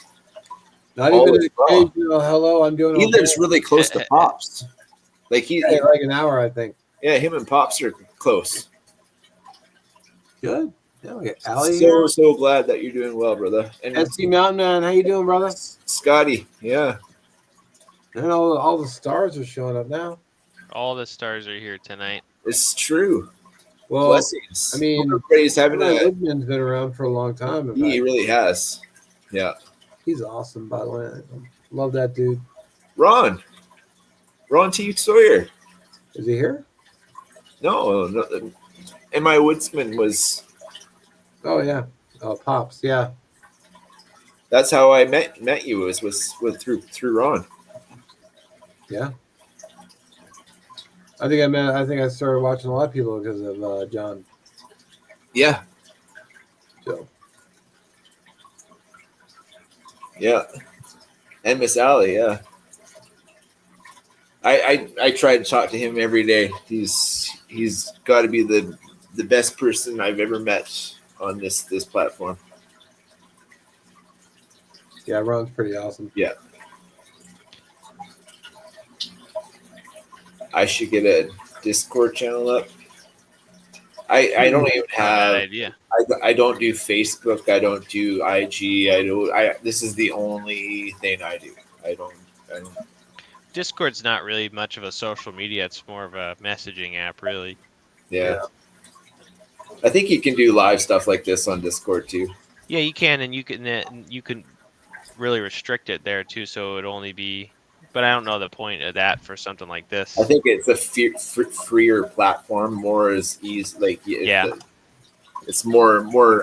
S2: Not
S1: all
S2: even
S1: is
S2: an
S1: well.
S2: occasional hello, I'm doing
S1: he
S2: okay.
S1: lives really close to Pops. Like
S2: Yeah, like an hour, I think.
S1: him and Pops are close.
S2: Good. Yeah, we got Allie here.
S1: So glad that you're doing well, brother. And
S2: SC Mountain Man, how you doing, brother?
S1: Scotty, yeah.
S2: And all the stars are showing up now.
S3: All the stars are here tonight.
S1: It's true.
S2: Well,
S1: Blessings.
S2: I mean,
S1: everybody's having
S2: M.I.
S1: a.
S2: Woodman's been around for a long time. in
S1: He
S2: fact.
S1: really has. Yeah.
S2: He's awesome, by the way. Love that dude.
S1: Ron T. Sawyer.
S2: Is he here?
S1: No. M.I. Woodsman was.
S2: Oh yeah. Oh, Pops. Yeah.
S1: That's how I met you. Was through Ron.
S2: Yeah. I think I started watching a lot of people because of John.
S1: Yeah.
S2: So
S1: Yeah. And Miss Allie, yeah. I try to talk to him every day. He's got to be the best person I've ever met on this platform.
S2: yeah, Ron's pretty awesome.
S1: Yeah. I should get a Discord channel up. I don't even
S3: Not a bad
S1: have.
S3: idea.
S1: I don't do Facebook. I don't do IG. This is the only thing I do. I don't.
S3: Discord's not really much of a social media. It's more of a messaging app, really.
S1: Yeah. I think you can do live stuff like this on Discord too.
S3: Yeah, you can, and you can really restrict it there too. So it'd only be But I don't know the point of that for something like this.
S1: I think it's a freer platform, more as easy. Like
S3: Yeah.
S1: It's more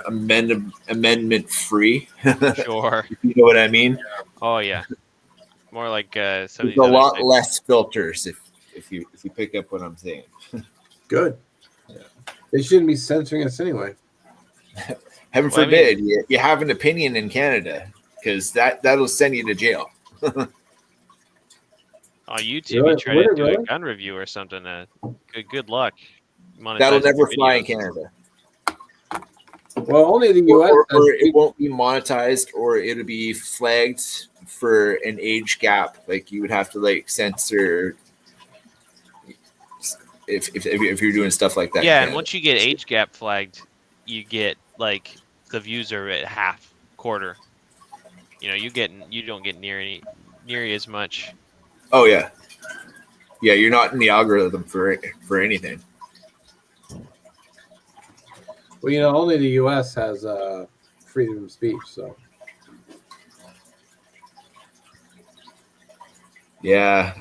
S1: amendment free.
S3: Sure.
S1: If you know what I mean.
S3: Oh yeah. More like some of
S1: There's
S3: these
S1: a
S3: other
S1: lot
S3: types.
S1: less filters if you pick up what I'm saying.
S2: Good.
S1: Yeah.
S2: They shouldn't be censoring us anyway.
S1: Heaven
S3: Well, I
S1: forbid you have an opinion in Canada, because that'll send you to jail.
S3: On YouTube,
S2: Really?
S3: you try
S2: Would
S3: to
S2: it
S3: do
S2: really?
S3: a gun review or something. Good luck.
S1: That'll
S3: monetizing
S1: never
S3: your
S1: fly in
S3: videos.
S1: Canada.
S2: Well, only the U.S.
S1: Or
S2: has
S1: it won't be monetized, or it'll be flagged for an age gap. Like you would have to like censor if you're doing stuff like that. in
S3: Yeah, and
S1: Canada.
S3: once you get age gap flagged, you get like the views are at half, quarter. You know, you don't get near as much.
S1: Oh yeah, you're not in the algorithm for anything.
S2: Well, you know, only the U.S. has freedom of speech. So
S1: Yeah,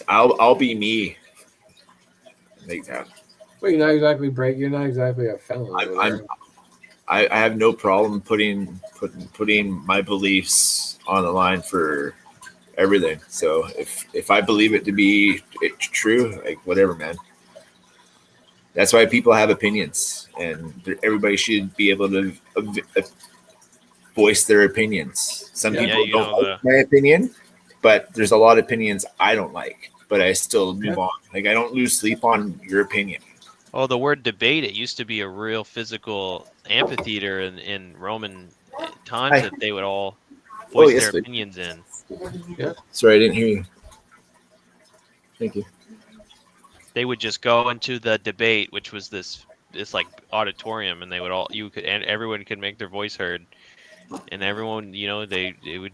S1: I'll be me. Like that.
S2: well, you're not exactly You're not exactly a felon.
S1: I have no problem putting my beliefs on the line for everything. So if I believe it to be true, like whatever, man. That's why people have opinions, and everybody should be able to voice their opinions. Some
S2: Yeah.
S1: people
S3: you
S1: don't
S3: know,
S1: like my opinion, but there's a lot of opinions I don't like, but I still move
S2: Yeah.
S1: on. Like I don't lose sleep on your opinion.
S3: Oh, the word debate, it used to be a real physical amphitheater in Roman times that they would all voice their
S1: please.
S3: opinions in.
S1: Sorry, I didn't hear you. Thank you.
S3: They would just go into the debate, which was this like auditorium, and they would and everyone could make their voice heard, and everyone, you know, they would,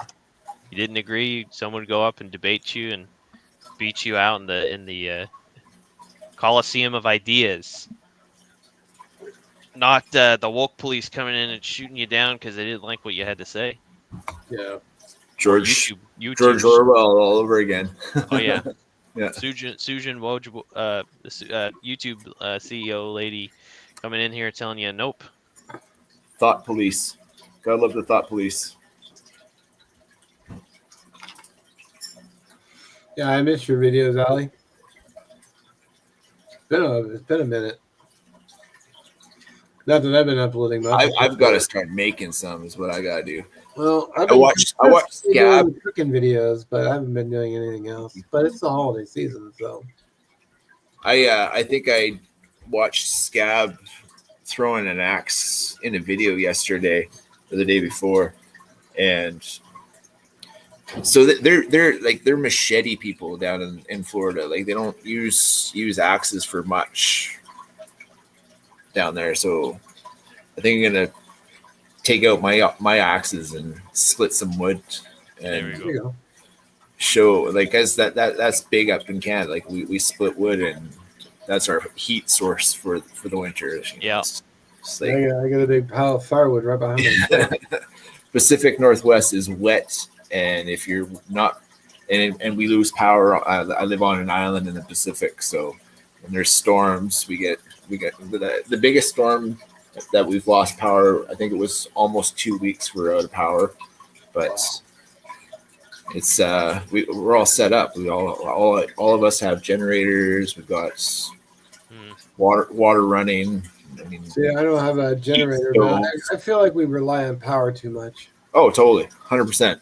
S3: you didn't agree, someone would go up and debate you and beat you out in the Coliseum of Ideas. Not the woke police coming in and shooting you down because they didn't like what you had to say.
S2: Yeah.
S1: George
S3: YouTube.
S1: George Orwell all over again.
S3: Oh yeah.
S1: Yeah.
S3: Susan Woj, YouTube CEO lady coming in here telling you nope.
S1: Thought police. Gotta love the thought police.
S2: Yeah, I miss your videos, Ali. It's been a minute. Not that I've been uploading much.
S1: I've got to start making some. Is what I gotta do.
S2: Well,
S1: I watched Scab.
S2: cooking videos, but I haven't been doing anything else. But it's the holiday season, so
S1: I think I watched Scab throwing an axe in a video yesterday or the day before, and so they're machete people down in Florida. Like they don't use axes for much down there. So I think I'm gonna take out my axes and split some wood
S3: There we
S1: and
S2: there you go.
S1: show, like, as that's big up in Canada. Like we split wood, and that's our heat source for the winter. You know,
S3: Yeah.
S1: it's like
S2: I got a big pile of firewood right behind me.
S1: Pacific Northwest is wet, and if you're not, and we lose power. I live on an island in the Pacific, so when there's storms, we get the biggest storm that we've lost power. I think it was almost 2 weeks we're out of power, but it's we're all set up. We all of us have generators. We've got water running. I mean,
S2: See, I don't have a generator, but I feel like we rely on power too much.
S1: oh, totally, 100%.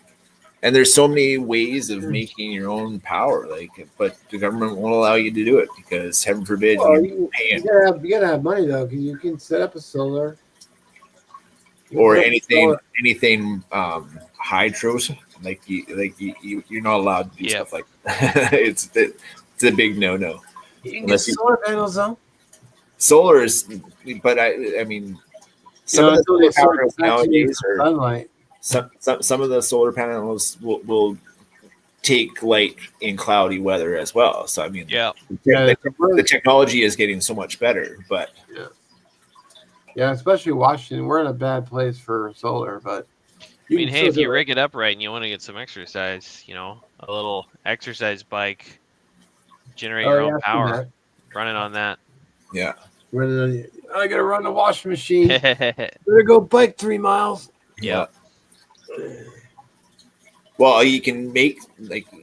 S1: And there's so many ways of making your own power, like, but the government won't allow you to do it because, heaven forbid,
S2: Well,
S1: you're paying.
S2: you gotta have money though, because you can set up a solar
S1: Or
S2: You can
S1: anything hydros, like you're not allowed to do
S3: Yeah.
S1: stuff like that. it's a big no.
S2: You can get
S1: Unless you-
S2: solar panels though.
S1: Solar is, but I mean, some
S2: You know,
S1: of the
S2: until they
S1: solar
S2: start
S1: panels
S2: catching
S1: nowadays are
S2: sunlight.
S1: some of the solar panels will take light in cloudy weather as well. So I mean,
S3: Yeah.
S1: the technology is getting so much better, but
S2: Yeah, especially Washington. We're in a bad place for solar, but
S3: I mean, hey, if you rig it up right and you want to get some exercise, a little exercise bike, generate your own power, run it on that.
S1: Yeah.
S2: I gotta run the washing machine. Better go bike 3 miles.
S3: Yeah.
S1: Well, you can make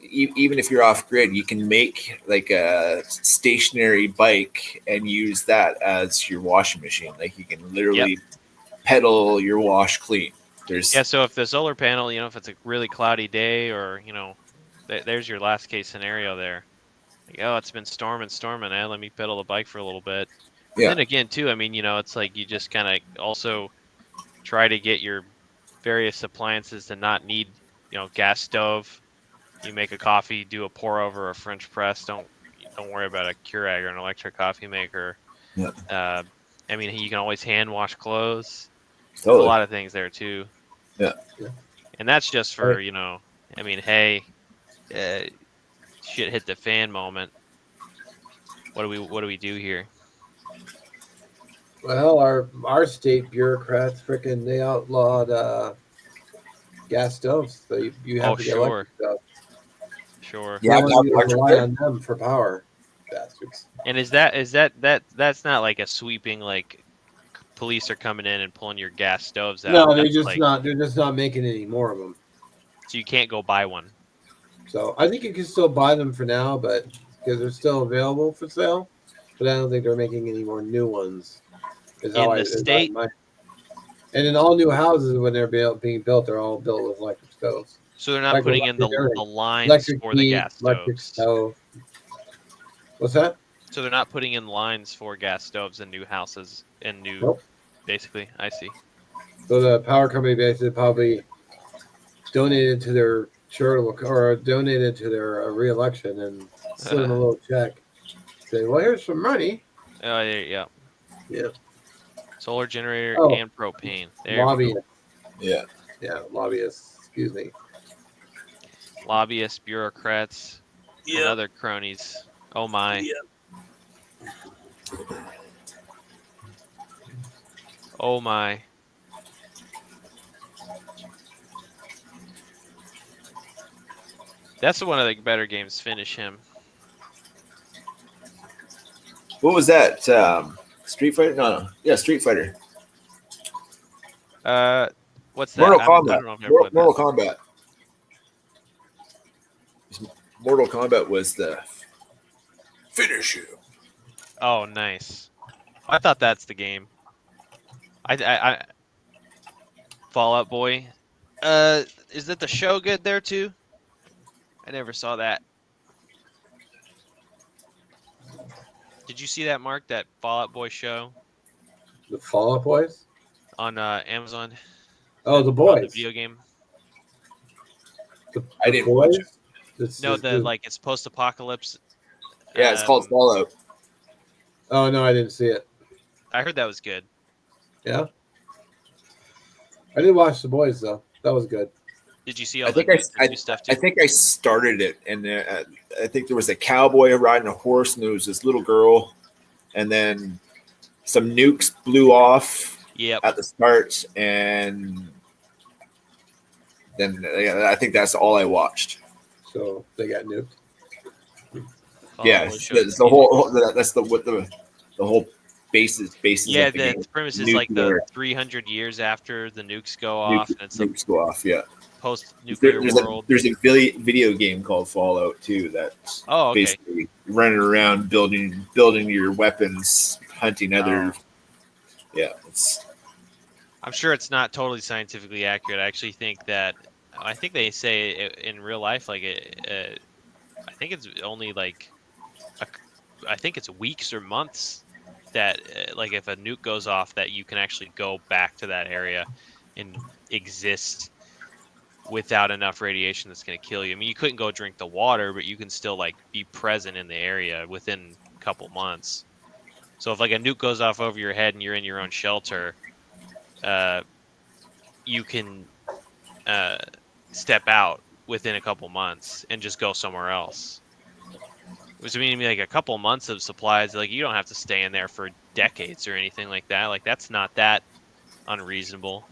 S1: even if you're off grid, you can make like a stationary bike and use that as your washing machine. Like you can literally pedal your wash clean.
S3: So if the solar panel, if it's a really cloudy day or there's your last case scenario there. Like, oh, it's been storming. Let me pedal the bike for a little bit. Yeah. And then again, too, I mean, it's like you just kind of also try to get your various appliances to not need, gas stove. You make a coffee, do a pour over, a French press. Don't worry about a Keurig or an electric coffee maker.
S1: Yeah.
S3: I mean, you can always hand wash clothes.
S1: Totally.
S3: There's a lot of things there too.
S1: Yeah.
S3: And that's just for I mean, hey, shit hit the fan moment. What do we do here?
S2: Well, our state bureaucrats they outlawed gas stoves. So you have to get electric stoves.
S3: Sure.
S2: Yeah, you rely on them for power, bastards.
S3: And that's not like a sweeping like police are coming in and pulling your gas stoves out.
S2: No, they're just not making any more of them.
S3: So you can't go buy one.
S2: So I think you can still buy them for now, but because they're still available for sale. But I don't think they're making any more new ones.
S3: In the state,
S2: and in all new houses when they're being built, they're all built with electric stoves.
S3: So they're not putting in the lines for the gas stoves.
S2: What's that?
S3: So they're not putting in lines for gas stoves in new houses and new, basically. I see.
S2: So the power company basically probably donated to their charitable or donated to their re-election and sent them a little check. Say, well, here's some money.
S3: Oh, yeah.
S2: Yeah.
S3: Solar generator and propane.
S2: Lobbyists.
S1: Yeah.
S2: Yeah, lobbyists. Excuse me.
S3: Lobbyists, bureaucrats, and other cronies. Oh my. Yeah. Oh my. That's one of the better games. Finish him.
S1: What was that? Street Fighter? No. Yeah, Street Fighter.
S3: What's that?
S1: Mortal Kombat. Mortal Kombat. Mortal Kombat was the finish you.
S3: Oh, nice. I thought that's the game. I Fallout Boy. Is that the show good there too? I never saw that. Did you see that, Mark? That Fallout Boy show?
S2: The Fallout Boys?
S3: On Amazon.
S2: Oh, the boys.
S3: The video game.
S1: I didn't watch it.
S3: It's post-apocalypse.
S1: Yeah, it's called Fallout.
S2: Oh no, I didn't see it.
S3: I heard that was good.
S2: Yeah. I did watch The Boys though. That was good.
S3: Did you see all the new stuff too?
S1: I think I started it, and I think there was a cowboy riding a horse, and there was this little girl, and then some nukes blew off at the start, and then I think that's all I watched.
S2: So they got nuked.
S1: Yeah, that's the whole. That's the whole basis.
S3: Yeah, the premise is like the 300 years after the nukes go off, and it's
S1: nukes go off. Yeah.
S3: Post-nuclear world.
S1: There's a video game called Fallout too that's basically running around building your weapons, hunting other. Yeah,
S3: I'm sure it's not totally scientifically accurate. I actually think they say in real life, like I think it's only like I think it's weeks or months that like if a nuke goes off, that you can actually go back to that area and exist without enough radiation that's going to kill you. I mean, you couldn't go drink the water, but you can still like be present in the area within a couple months. So if like a nuke goes off over your head and you're in your own shelter, you can step out within a couple months and just go somewhere else. Which means like a couple months of supplies, like you don't have to stay in there for decades or anything like that. Like that's not that unreasonable.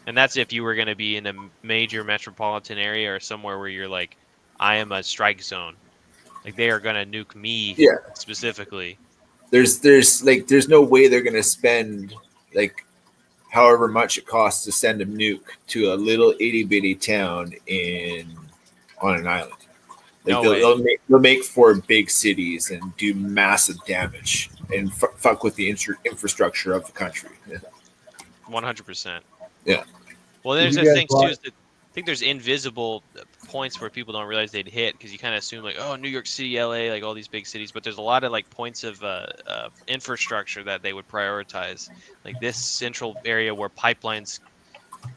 S3: And that's if you were going to be in a major metropolitan area or somewhere where you're like, I am a strike zone. Like they are going to nuke me
S1: Yeah.
S3: specifically.
S1: There's no way they're gonna spend like however much it costs to send a nuke to a little itty bitty town on an island. Like
S3: No way.
S1: they'll make for big cities and do massive damage and fuck with the infrastructure of the country.
S3: 100%.
S1: Yeah.
S3: Well, there's
S2: You
S3: those
S2: guys
S3: things too.
S2: bought-
S3: Is that I think there's invisible points where people don't realize they'd hit because you kind of assume like, oh, New York City, LA, like all these big cities, but there's a lot of like points of infrastructure that they would prioritize, like this central area where pipelines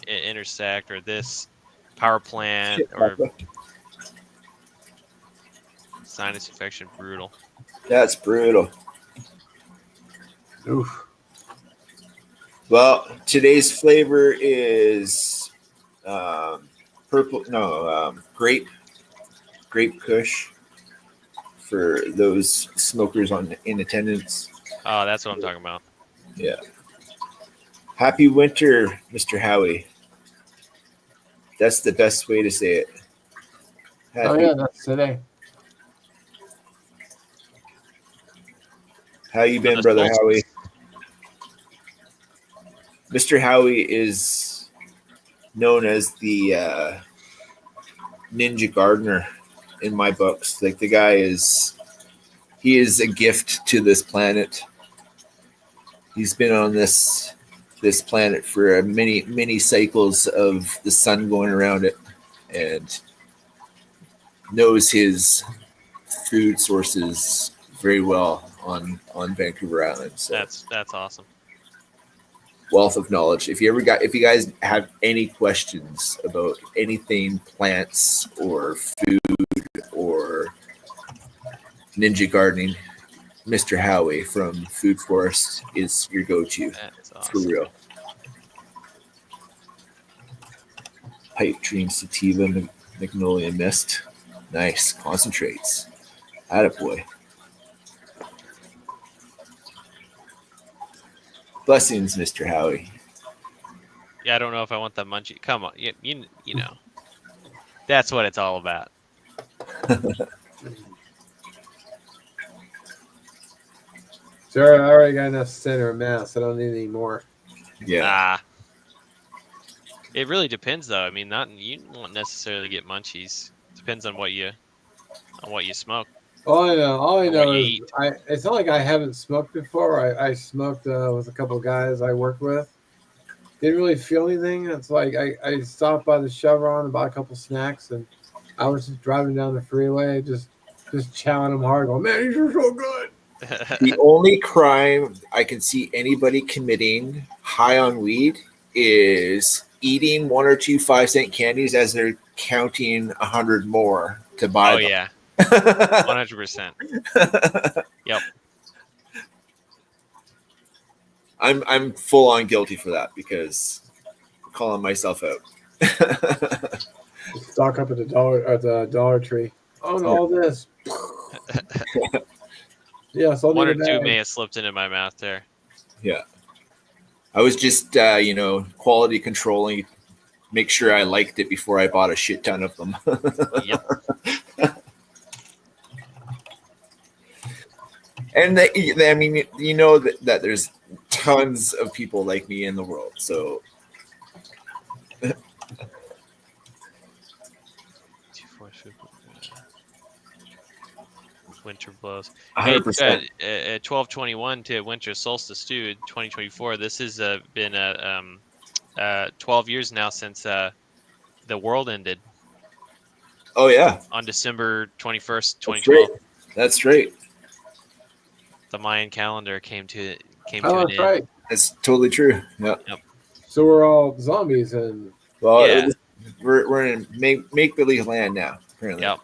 S3: intersect, or this power plant, or sinus infection. Brutal.
S1: That's brutal.
S2: Oof.
S1: Well, today's flavor is grape Kush for those smokers in attendance.
S3: Oh, that's what I'm talking about.
S1: Yeah. Happy winter, Mr. Howie. That's the best way to say it.
S2: Oh yeah, that's today.
S1: How you been,
S3: the
S1: brother
S3: solstice.
S1: Howie? Mr. Howie is known as the ninja gardener in my books. Like the guy he is a gift to this planet. He's been on this planet for many cycles of the sun going around it, and knows his food sources very well on Vancouver Island. So
S3: That's awesome.
S1: wealth of knowledge. If you guys have any questions about anything, plants or food or ninja gardening, Mr. Howie from Food Forest is your go-to.
S3: That's
S1: For
S3: awesome.
S1: real. Pipe Dream Sativa Magnolia Mist. Nice. Concentrates. Attaboy. Blessings, Mr. Howie.
S3: Yeah, I don't know if I want the munchie. Come on, you know, that's what it's all about.
S2: Sir, I already got enough center mass. I don't need any more.
S1: Yeah.
S3: It really depends, though. I mean, you won't necessarily get munchies. Depends on what you smoke.
S2: All I
S3: And
S2: know
S3: what you
S2: is
S3: eat.
S2: it's not like I haven't smoked before. I smoked with a couple of guys I worked with. Didn't really feel anything. It's like I stopped by the Chevron and bought a couple snacks, and I was just driving down the freeway, just chowing them hard, going, "Man, these are so good."
S1: The only crime I can see anybody committing high on weed is eating 1 or 2 5-cent candies as they're counting 100 more to buy
S3: Oh
S1: them.
S3: yeah, 100%. Yep.
S1: I'm full on guilty for that because I'm calling myself out.
S2: Stock up at the Dollar Tree. Oh, and all this. Yes, I'll
S3: One
S2: need
S3: or
S2: a
S3: two
S2: bag.
S3: may have slipped into my mouth there.
S1: Yeah. I was just quality controlling, make sure I liked it before I bought a shit ton of them.
S3: Yep.
S1: And I mean, you know that there's tons of people like me in the world. So
S3: Winter blows.
S1: 100%.
S3: 12/21 to winter solstice too. 2024. This has been 12 years now since the world ended
S1: Oh yeah,
S3: on December 21st,
S1: that's
S3: 2012.
S1: right. That's right.
S3: The Mayan calendar came to
S2: Oh,
S3: an
S2: that's
S3: end.
S2: right.
S1: That's totally true. Yeah.
S2: So we're all zombies, and
S1: Well,
S3: Yeah.
S1: we're in make believe land now. Apparently.
S3: Yep.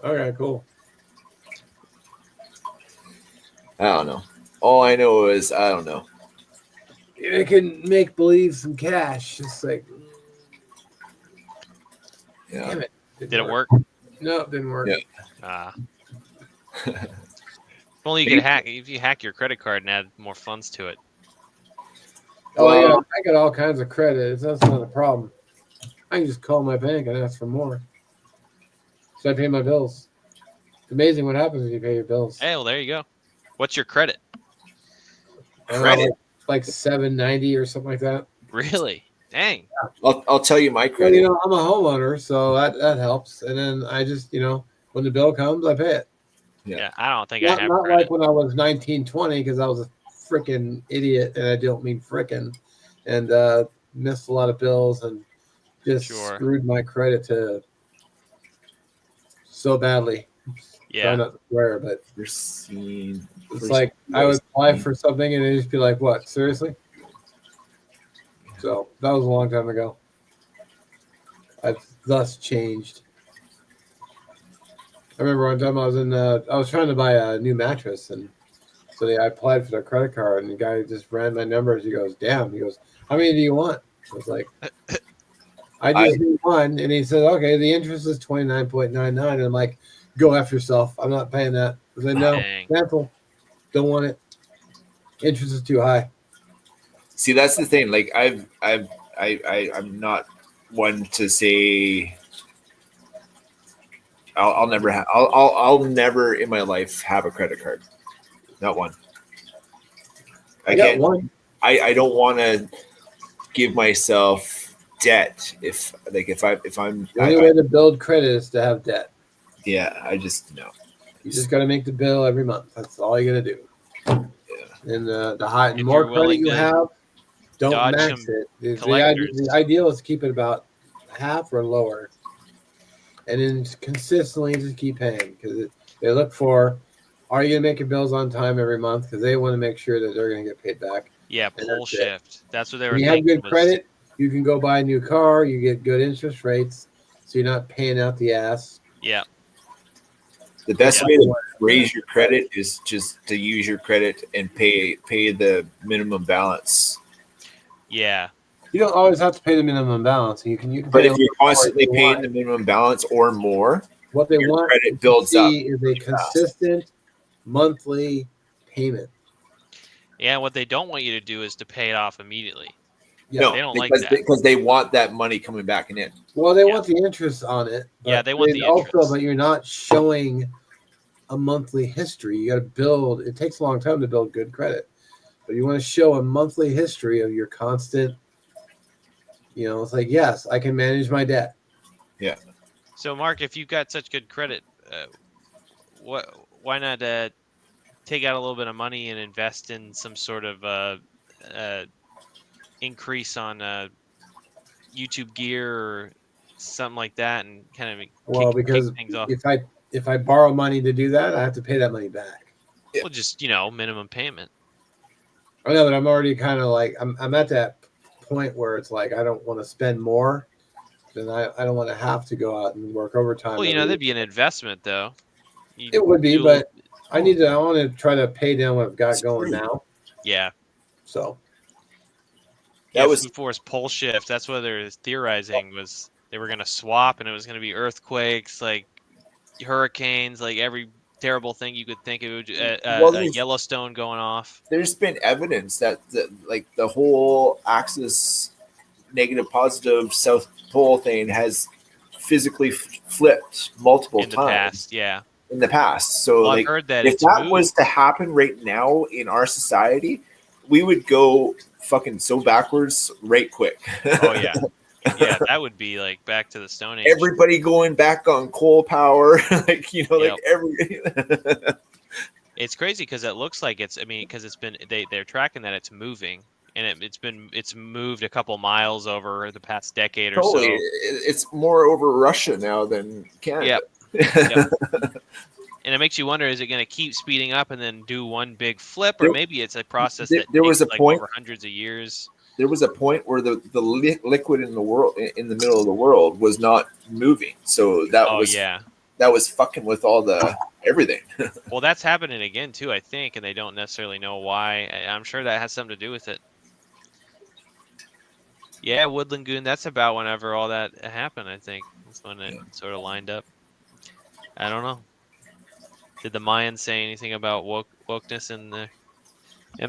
S2: okay, cool.
S1: I don't know. All I know is I don't know.
S2: You can make believe some cash. Just like,
S1: Yeah.
S2: damn it.
S3: Did it work?
S2: No, it didn't work.
S1: Yeah.
S3: If only you could hack. If you hack your credit card and add more funds to it.
S2: Oh, I got all kinds of credit. That's not a problem. I can just call my bank and ask for more. So I pay my bills. It's amazing what happens when you pay your bills.
S3: Hey, well, there you go. What's your credit?
S1: Credit.
S2: Like 790 or something like that.
S3: Really? Dang.
S1: I'll tell you my
S2: Well,
S1: credit.
S2: I'm a homeowner, so that helps. And then I just, when the bill comes, I pay it.
S3: Yeah, I don't think I have
S2: Not
S3: credit.
S2: like when I was 19, 20, because I was a freaking idiot, and I don't mean frickin', and missed a lot of bills and just screwed my credit to so badly.
S3: Yeah.
S2: Try not to swear, but
S1: it's
S2: like I would apply for something and it'd just be like, "What? Seriously?" So that was a long time ago. I've thus changed. I remember one time I was trying to buy a new mattress, and so I applied for their credit card, and the guy just ran my numbers. He goes, "Damn!" He goes, "How many do you want?" I was like, "I just need one," and he said, "Okay, the interest is 29.99," and I'm like, "Go F yourself! I'm not paying that." I said, "No, cancel. Don't want it. Interest is too high."
S1: See, that's the thing. Like I'm not one to say I'll never in my life have a credit card. Not one.
S2: I got one.
S1: I don't want to give myself debt if I'm
S2: the only way to build credit is to have debt.
S1: Yeah, I just no.
S2: You just got to make the bill every month. That's all you got to do.
S1: Yeah.
S2: And the more credit you have, don't max it. The ideal is to keep it about half or lower, and then consistently just keep paying, because they look for, are you going to make your bills on time every month? Because they want to make sure that they're going to get paid back.
S3: Yeah, pull shift. That's what they were.
S2: When you have good credit, you can go buy a new car. You get good interest rates, so you're not paying out the ass.
S3: Yeah.
S1: The best way to raise your credit is just to use your credit and pay the minimum balance.
S3: Yeah.
S2: You don't always have to pay the minimum balance. You can.
S1: But if you're constantly paying the minimum balance or more,
S2: what they want
S1: credit builds up
S2: is a consistent monthly payment.
S3: Yeah, what they don't want you to do is to pay it off immediately.
S1: Yeah. No,
S3: they don't
S1: because,
S3: like that
S1: because they want that money coming back in.
S2: Well, they want the interest on it.
S3: Yeah, they want the interest.
S2: Also, but you're not showing a monthly history. You got to build. It takes a long time to build good credit, but you want to show a monthly history of your constant. It's like, yes, I can manage my debt.
S1: Yeah.
S3: So, Mark, if you've got such good credit, why not take out a little bit of money and invest in some sort of increase on YouTube gear or something like that, and kind of
S2: because
S3: kick things off?
S2: If I borrow money to do that, I have to pay that money back.
S3: Well, just minimum payment.
S2: I know, but I'm already kind of like I'm at that point where it's like I don't want to spend more, then I don't want to have to go out and work overtime.
S3: Well, that'd be an investment, though.
S2: It would be, but I want to try to pay down what I've got going now.
S3: Yeah.
S2: So
S3: that was Force pole shift. That's what they're theorizing, was they were going to swap, and it was going to be earthquakes, like hurricanes, like every terrible thing you could think of. Yellowstone going off.
S1: There's been evidence that the whole axis negative positive South Pole thing has physically flipped multiple times.
S3: Past, yeah.
S1: In the past. So
S3: I've heard that
S1: if that was to happen right now in our society, we would go fucking so backwards right quick.
S3: Oh yeah. Yeah, that would be like back to the Stone Age.
S1: Everybody going back on coal power, every.
S3: It's crazy because it looks like because it's been they're tracking that it's moving, and it's moved a couple miles over the past decade or so.
S1: It's more over Russia now than Canada.
S3: Yep. And it makes you wonder: is it going to keep speeding up and then do one big flip, or maybe it's a process that takes over hundreds of years?
S1: There was a point where the liquid in the middle of the world was not moving, so that was fucking with all the everything.
S3: Well, that's happening again too, I think, and they don't necessarily know why. I'm sure that has something to do with it. Yeah, Woodland Goon. That's about whenever all that happened. I think that's when it sort of lined up. I don't know. Did the Mayans say anything about wokeness in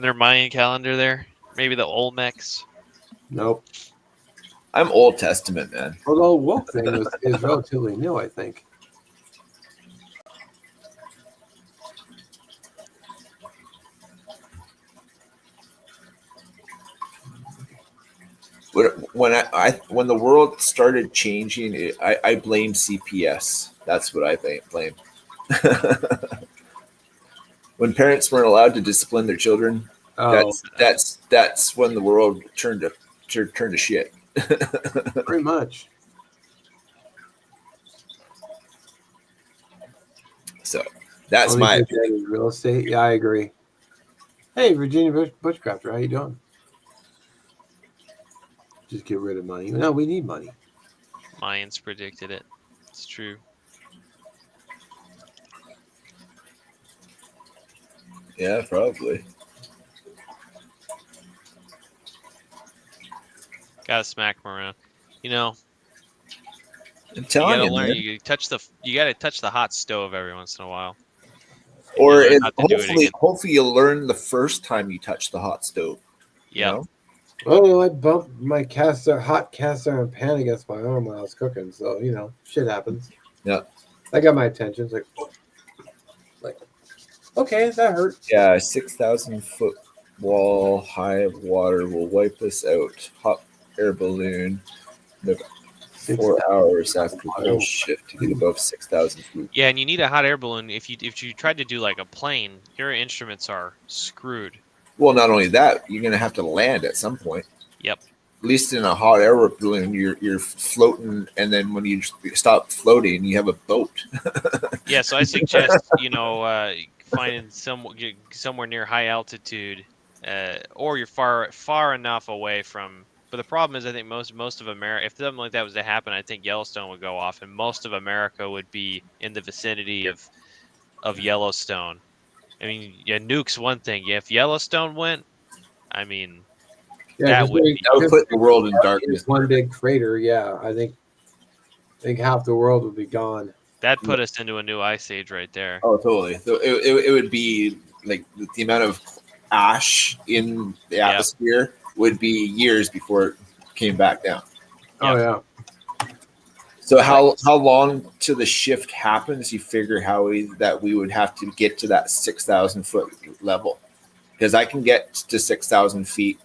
S3: their Mayan calendar there? Maybe the Olmecs.
S2: Nope.
S1: I'm Old Testament, man.
S2: Although woke thing is relatively new, I think.
S1: When the world started changing, I blame CPS. That's what I blame. When parents weren't allowed to discipline their children,
S2: Oh,
S1: that's when the world turned to shit.
S2: pretty much.
S1: So that's
S2: Only
S1: my
S2: good dad is real estate. Yeah, I agree. Hey, Virginia Bushcrafter, how you doing? Just get rid of money. No, we need money.
S3: Mayans predicted it. It's true.
S1: Yeah, probably.
S3: Gotta smack them around. You know,
S1: I'm
S3: you
S1: telling
S3: gotta
S1: you,
S3: learn.
S1: man.
S3: You gotta touch the hot stove every once in a while.
S1: Or
S3: learn not to do it again.
S1: hopefully you learn the first time you touch the hot stove. You
S3: Yep.
S1: know?
S2: Oh, I bumped my hot cast iron pan against my arm while I was cooking. So, shit happens.
S1: Yeah.
S2: That got my attention. It's like, okay, that hurt.
S1: Yeah, 6,000-foot wall high of water will wipe us out. Hot air balloon. 4 hours after the shift to get above 6,000 feet.
S3: Yeah, and you need a hot air balloon. If you tried to do like a plane, your instruments are screwed.
S1: Well, not only that, you're gonna have to land at some point.
S3: Yep.
S1: At least in a hot air balloon, you're floating, and then when you stop floating, you have a boat.
S3: Yeah, so I suggest finding somewhere near high altitude, or you're far enough away from. But the problem is, I think most of America, if something like that was to happen, I think Yellowstone would go off, and most of America would be in the vicinity of Yellowstone. I mean, yeah, nukes one thing. Yeah, if Yellowstone went, I mean,
S2: Yeah,
S3: that would be.
S1: That would put the world in darkness.
S2: One big crater. Yeah, I think half the world would be gone.
S3: That'd put us into a new ice age right there.
S1: Oh, totally. So it would be like the amount of ash in the atmosphere would be years before it came back down.
S2: Oh yeah.
S1: So how long till the shift happens? You figure that we would have to get to that 6,000 foot level, because I can get to 6,000 feet,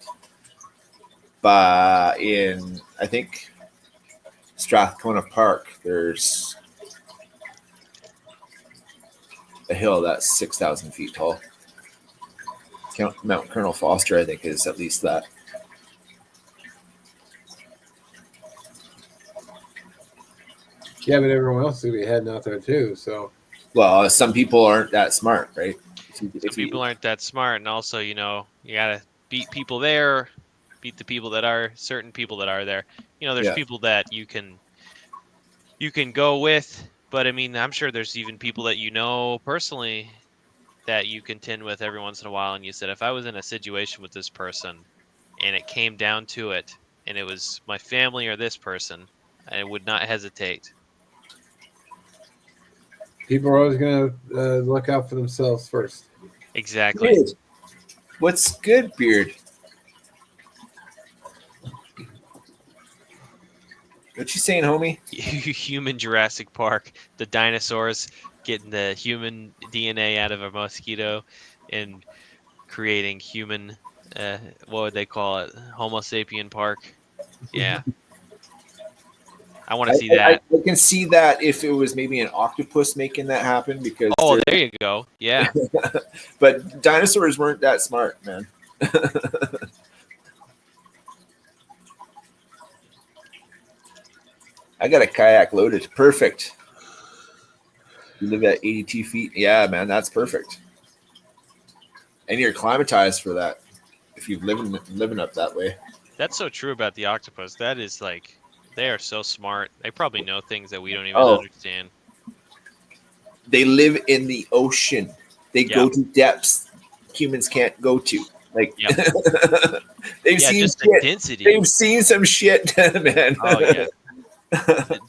S1: but in I think Strathcona Park, there's a hill that's 6,000 feet tall. Mount Colonel Foster, I think, is at least that.
S2: Yeah, but everyone else is gonna be heading out there too. So,
S1: well, some people aren't that smart, right?
S3: Some people aren't that smart, and also, you gotta beat people there, beat the people that are certain people that are there. There's people that you can go with, but I mean, I'm sure there's even people that personally that you contend with every once in a while, and you said, if I was in a situation with this person, and it came down to it, and it was my family or this person, I would not hesitate.
S2: people are always gonna look out for themselves first.
S3: Exactly.
S1: Good. What's good, Beard? What you saying, homie?
S3: Human Jurassic Park, the dinosaurs getting the human DNA out of a mosquito and creating human, what would they call it? Homo sapien Park. Yeah. I want to see that.
S1: I can see that if it was maybe an octopus making that happen, because
S3: there you go. Yeah.
S1: But dinosaurs weren't that smart, man. I got a kayak loaded. Perfect. You live at 82 feet. Yeah, man, that's perfect. And you're acclimatized for that if you're living up that way.
S3: That's so true about the octopus. That is like, they are so smart. They probably know things that we don't even understand.
S1: They live in the ocean. They go to depths humans can't go to. Like, they've seen
S3: just
S1: shit.
S3: The density.
S1: They've seen some shit, man.
S3: Oh yeah.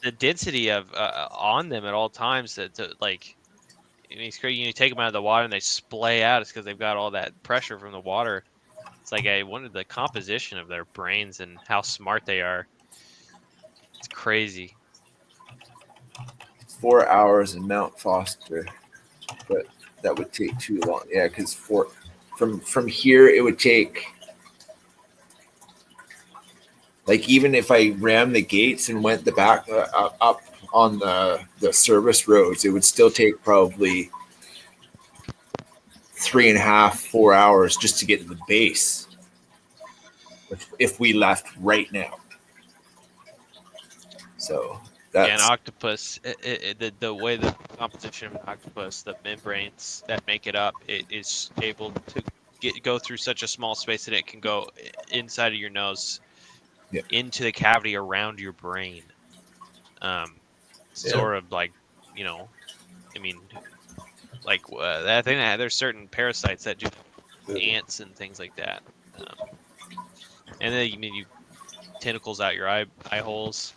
S3: The density of on them at all times, like, it's crazy. You take them out of the water and they splay out. It's because they've got all that pressure from the water. It's like I wondered the composition of their brains and how smart they are. It's crazy.
S1: 4 hours in Mount Foster, but that would take too long. Yeah, because from here it would take, like, even if I rammed the gates and went the back up on the service roads, it would still take probably 3.5, 4 hours just to get to the base. If we left right now, so that's
S3: Yeah, an octopus, the way the composition of an octopus, the membranes that make it up, it is able to go through such a small space that it can go inside of your nose, into the cavity around your brain. Sort of like, I mean, like I think that there's certain parasites that do ants and things like that. And then you tentacles out your eye holes,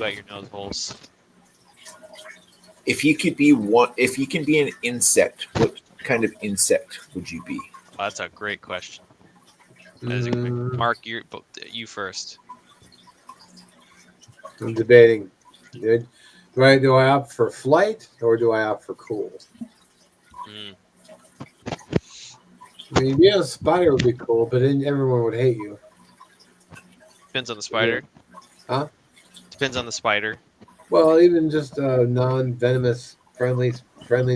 S3: out your nose holes.
S1: If you can be an insect, what kind of insect would you be?
S3: Oh, that's a great question. Mark, you first.
S2: I'm debating. Do I opt for flight or do I opt for cool? I mean, being a spider would be cool, but then everyone would hate you.
S3: Depends on the spider.
S2: Huh?
S3: Depends on the spider.
S2: Well, even just a non-venomous, friendly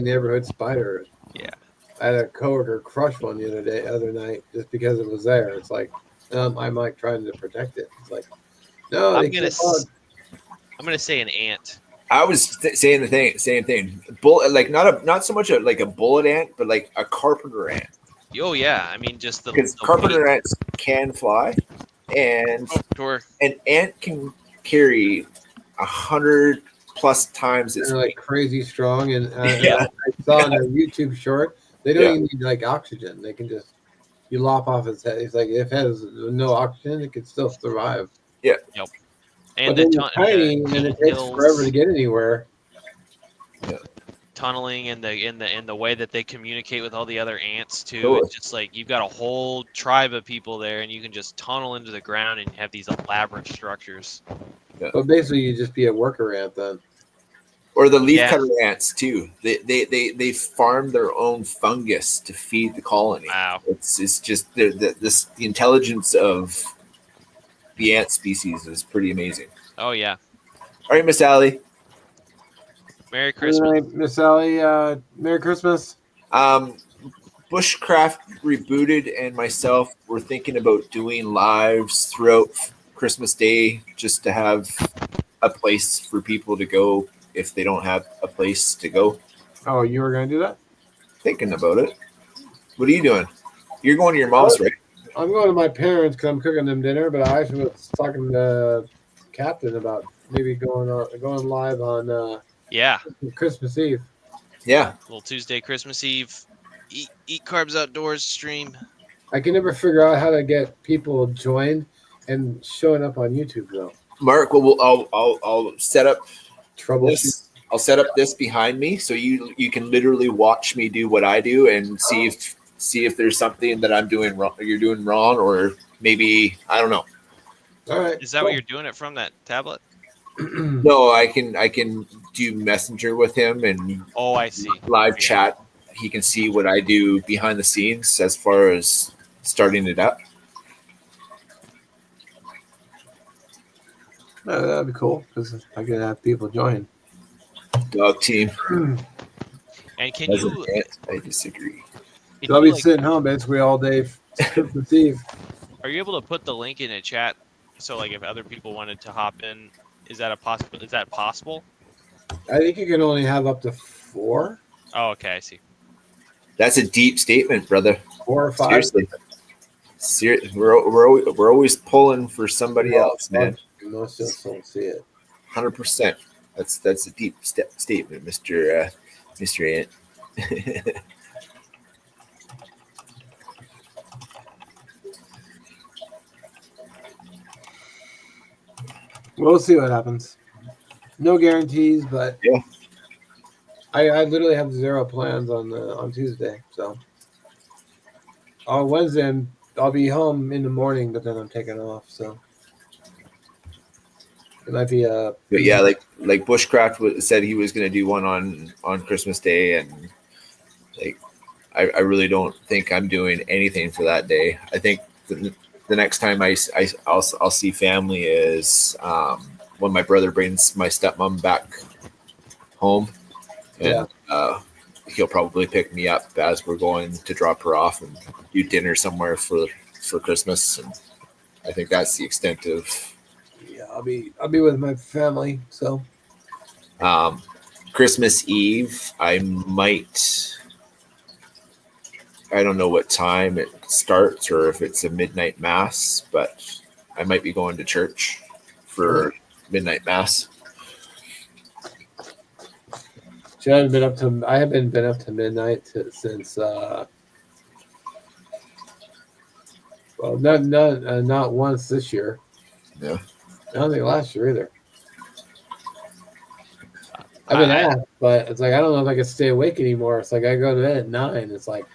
S2: neighborhood spider.
S3: Yeah.
S2: I had a coworker crush one the other night just because it was there. It's like, I'm like trying to protect it. It's like, no,
S3: I'm gonna say an ant.
S1: I was saying the same thing. Bullet, like not so much like a bullet ant, but like a carpenter ant.
S3: Oh yeah, I mean just
S1: because carpenter ants can fly, and an ant can carry 100+ times its
S2: weight. They're like crazy strong, and
S1: yeah.
S2: I saw in a YouTube short they don't even need like oxygen. They can just lop off its head. It's like if it has no oxygen, it can still survive.
S1: Yeah.
S3: Yep. And
S2: but then tiny, and it takes forever to get anywhere.
S1: Yeah.
S3: Tunneling and the way that they communicate with all the other ants too. It's just like you've got a whole tribe of people there, and you can just tunnel into the ground and have these elaborate structures.
S2: Yeah. But basically, you just be a worker ant then.
S1: Or the leafcutter ants too. They farm their own fungus to feed the colony.
S3: Wow.
S1: It's just the intelligence of the ant species is pretty amazing.
S3: Oh yeah.
S1: All right, Miss Allie.
S3: Merry Christmas.
S2: All right, Miss Allie. Merry Christmas.
S1: Bushcraft Rebooted and myself were thinking about doing lives throughout Christmas Day just to have a place for people to go if they don't have a place to go.
S2: Oh, you were going to do that?
S1: Thinking about it. What are you doing? You're going to your mom's, right?
S2: I'm going to my parents because I'm cooking them dinner, but I actually was talking to Captain about maybe going live on Christmas Eve.
S1: Yeah.
S3: Little Tuesday, Christmas Eve. Eat carbs outdoors stream.
S2: I can never figure out how to get people joined and showing up on YouTube though.
S1: Mark, I'll set up
S2: trouble.
S1: I'll set up this behind me so you can literally watch me do what I do and see if there's something that I'm doing wrong, you're doing wrong, or maybe I don't know.
S2: All right.
S3: Is that what you're doing it from, that tablet?
S1: No, I can do Messenger with him and
S3: I see.
S1: Live chat. He can see what I do behind the scenes as far as starting it up.
S2: That'd be cool because I could have people join.
S1: Dog team.
S3: And can you?
S1: I disagree.
S2: So I'll be sitting home basically all day Christmas Eve.
S3: Are you able to put the link in a chat? So, like, if other people wanted to hop in, is that possible?
S2: I think you can only have up to 4.
S3: Oh, okay, I see.
S1: That's a deep statement, brother.
S2: 4 or 5.
S1: Seriously, we're always pulling for somebody else, man.
S2: Most of us don't see it.
S1: 100%. That's a deep statement, Mr. Ant.
S2: We'll see what happens. No guarantees, but
S1: yeah,
S2: I literally have 0 plans on Tuesday. So on Wednesday I'll be home in the morning, but then I'm taking off. So it might be a.
S1: But yeah, like Bushcraft said he was going to do one on Christmas Day, and like I really don't think I'm doing anything for that day. I think the next time I'll see family is when my brother brings my stepmom back home, and he'll probably pick me up as we're going to drop her off and do dinner somewhere for Christmas. And I think that's the extent of.
S2: Yeah, I'll be with my family. So
S1: Christmas Eve, I don't know what time it starts or if it's a midnight mass, but I might be going to church for midnight mass.
S2: I haven't been up to midnight since not once this year.
S1: Yeah.
S2: I don't think last year either. I've been asked, but it's like I don't know if I can stay awake anymore. It's like I go to bed at 9. It's like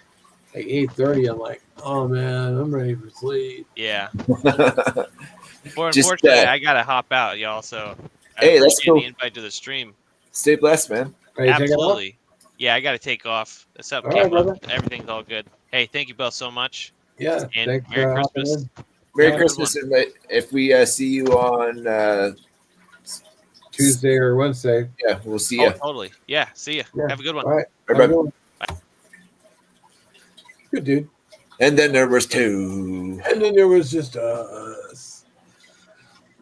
S2: 8:30. I'm like, oh man, I'm ready for sleep.
S3: Yeah. Well, unfortunately, I gotta hop out, y'all. So
S1: hey, let's go.
S3: The invite to the stream.
S1: Stay blessed, man.
S3: Absolutely. Yeah, I gotta take off. What's up,
S2: brother?
S3: Everything's all good. Hey, thank you both so much.
S2: Yeah.
S3: And
S2: thanks
S3: Merry Christmas.
S1: Merry Christmas, and if we see you on
S2: Tuesday or Wednesday.
S1: Yeah, we'll see you.
S3: Totally. Yeah, see you.
S2: Yeah.
S3: Have a good one.
S2: All right.
S1: Bye.
S2: Good dude.
S1: And then there was 2.
S2: And then there was just us.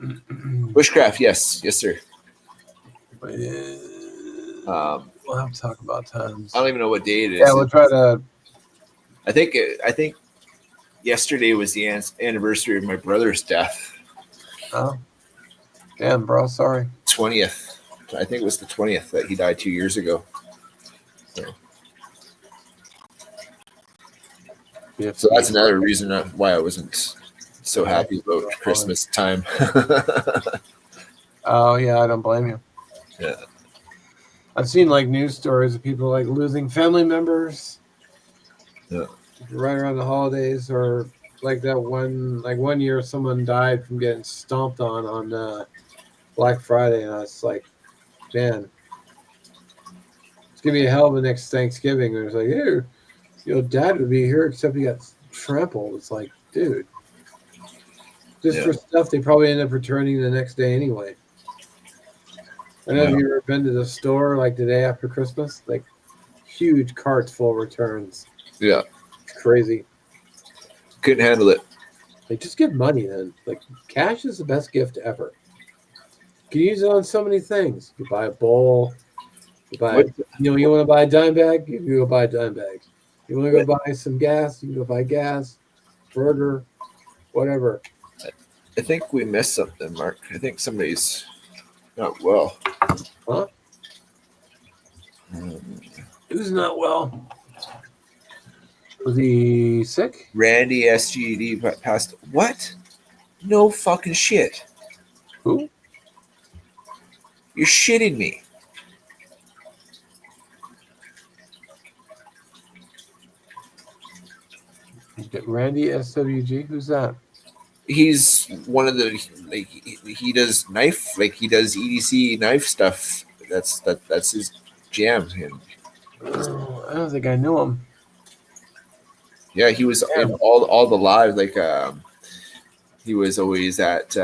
S1: Bushcraft, yes, sir.
S2: We'll have to talk about times.
S1: I don't even know what day it is.
S2: Yeah, we'll try to.
S1: I think yesterday was the anniversary of my brother's death.
S2: Oh, damn, bro. Sorry.
S1: 20th. I think it was the 20th that he died 2 years ago. So that's another reason why I wasn't so happy about Christmas time.
S2: Oh yeah, I don't blame you.
S1: Yeah.
S2: I've seen like news stories of people like losing family members.
S1: Yeah.
S2: Right around the holidays, or like that one year someone died from getting stomped on Black Friday, and I was like, man, it's gonna be a hell of a next Thanksgiving. And it's like, hey, Dad would be here, except he got trampled. It's like, dude, just for stuff they probably end up returning the next day anyway. I don't know if you've ever been to the store like the day after Christmas, like huge carts full of returns.
S1: Yeah.
S2: It's crazy.
S1: Couldn't handle it.
S2: Like, just give money then. Like, cash is the best gift ever. You can use it on so many things. You buy a bowl. You buy, you want to buy a dime bag? You can go buy a dime bag. You want to go buy some gas? You can go buy gas, burger, whatever.
S1: I think we missed something, Mark. I think somebody's not well.
S2: Huh? Who's not well? Was he sick?
S1: Randy SGD passed. What? No fucking shit.
S2: Who?
S1: You're shitting me.
S2: Randy SWG? Who's that?
S1: He's one of the he does knife, he does EDC knife stuff. That's his jam.
S2: Oh, I don't think I knew him.
S1: Yeah, he was in all the live. He was always at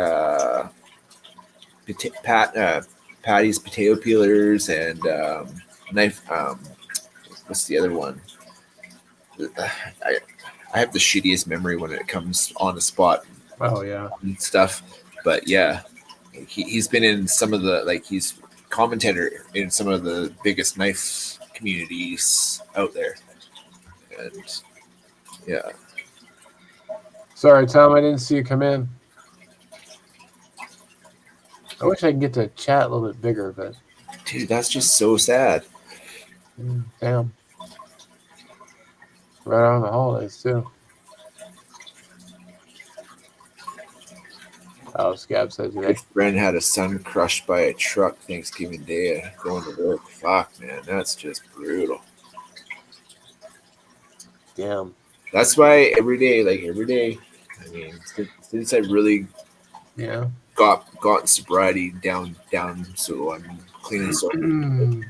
S1: Patty's potato peelers and knife. What's the other one? I have the shittiest memory when it comes on the spot.
S2: Oh yeah,
S1: and stuff. But yeah, he's been in some of the he's commentator in some of the biggest knife communities out there, and yeah.
S2: Sorry, Tom, I didn't see you come in. I wish I could get to chat a little bit bigger, but
S1: dude, that's just so sad.
S2: Damn. Right on the holidays too. Oh, Scab says
S1: my friend had a son crushed by a truck Thanksgiving Day going to work. Fuck, man, that's just brutal.
S2: Damn.
S1: That's why every day, I mean, since I really
S2: Yeah.
S1: got sobriety down, so I'm clean and sober.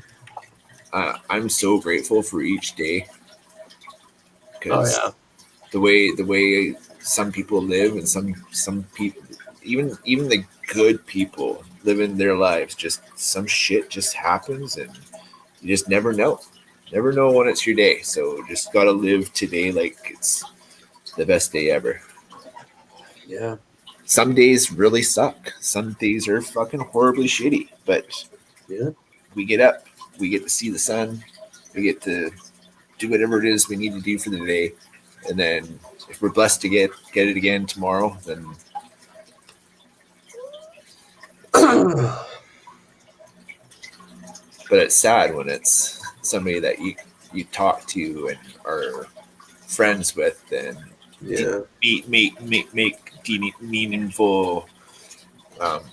S1: I'm so grateful for each day
S2: Oh
S1: because
S2: yeah.
S1: the way some people live and some people, even the good people living their lives, just some shit just happens and you just never know when it's your day. So just gotta live today like it's the best day ever.
S2: Yeah.
S1: Some days really suck. Some days are fucking horribly shitty, but
S2: Yeah.
S1: we get up, we get to see the sun, we get to do whatever it is we need to do for the day, and then if we're blessed to get it again tomorrow, then. But it's sad when it's somebody that you talk to and are friends with and
S2: Yeah.
S1: make meaningful um,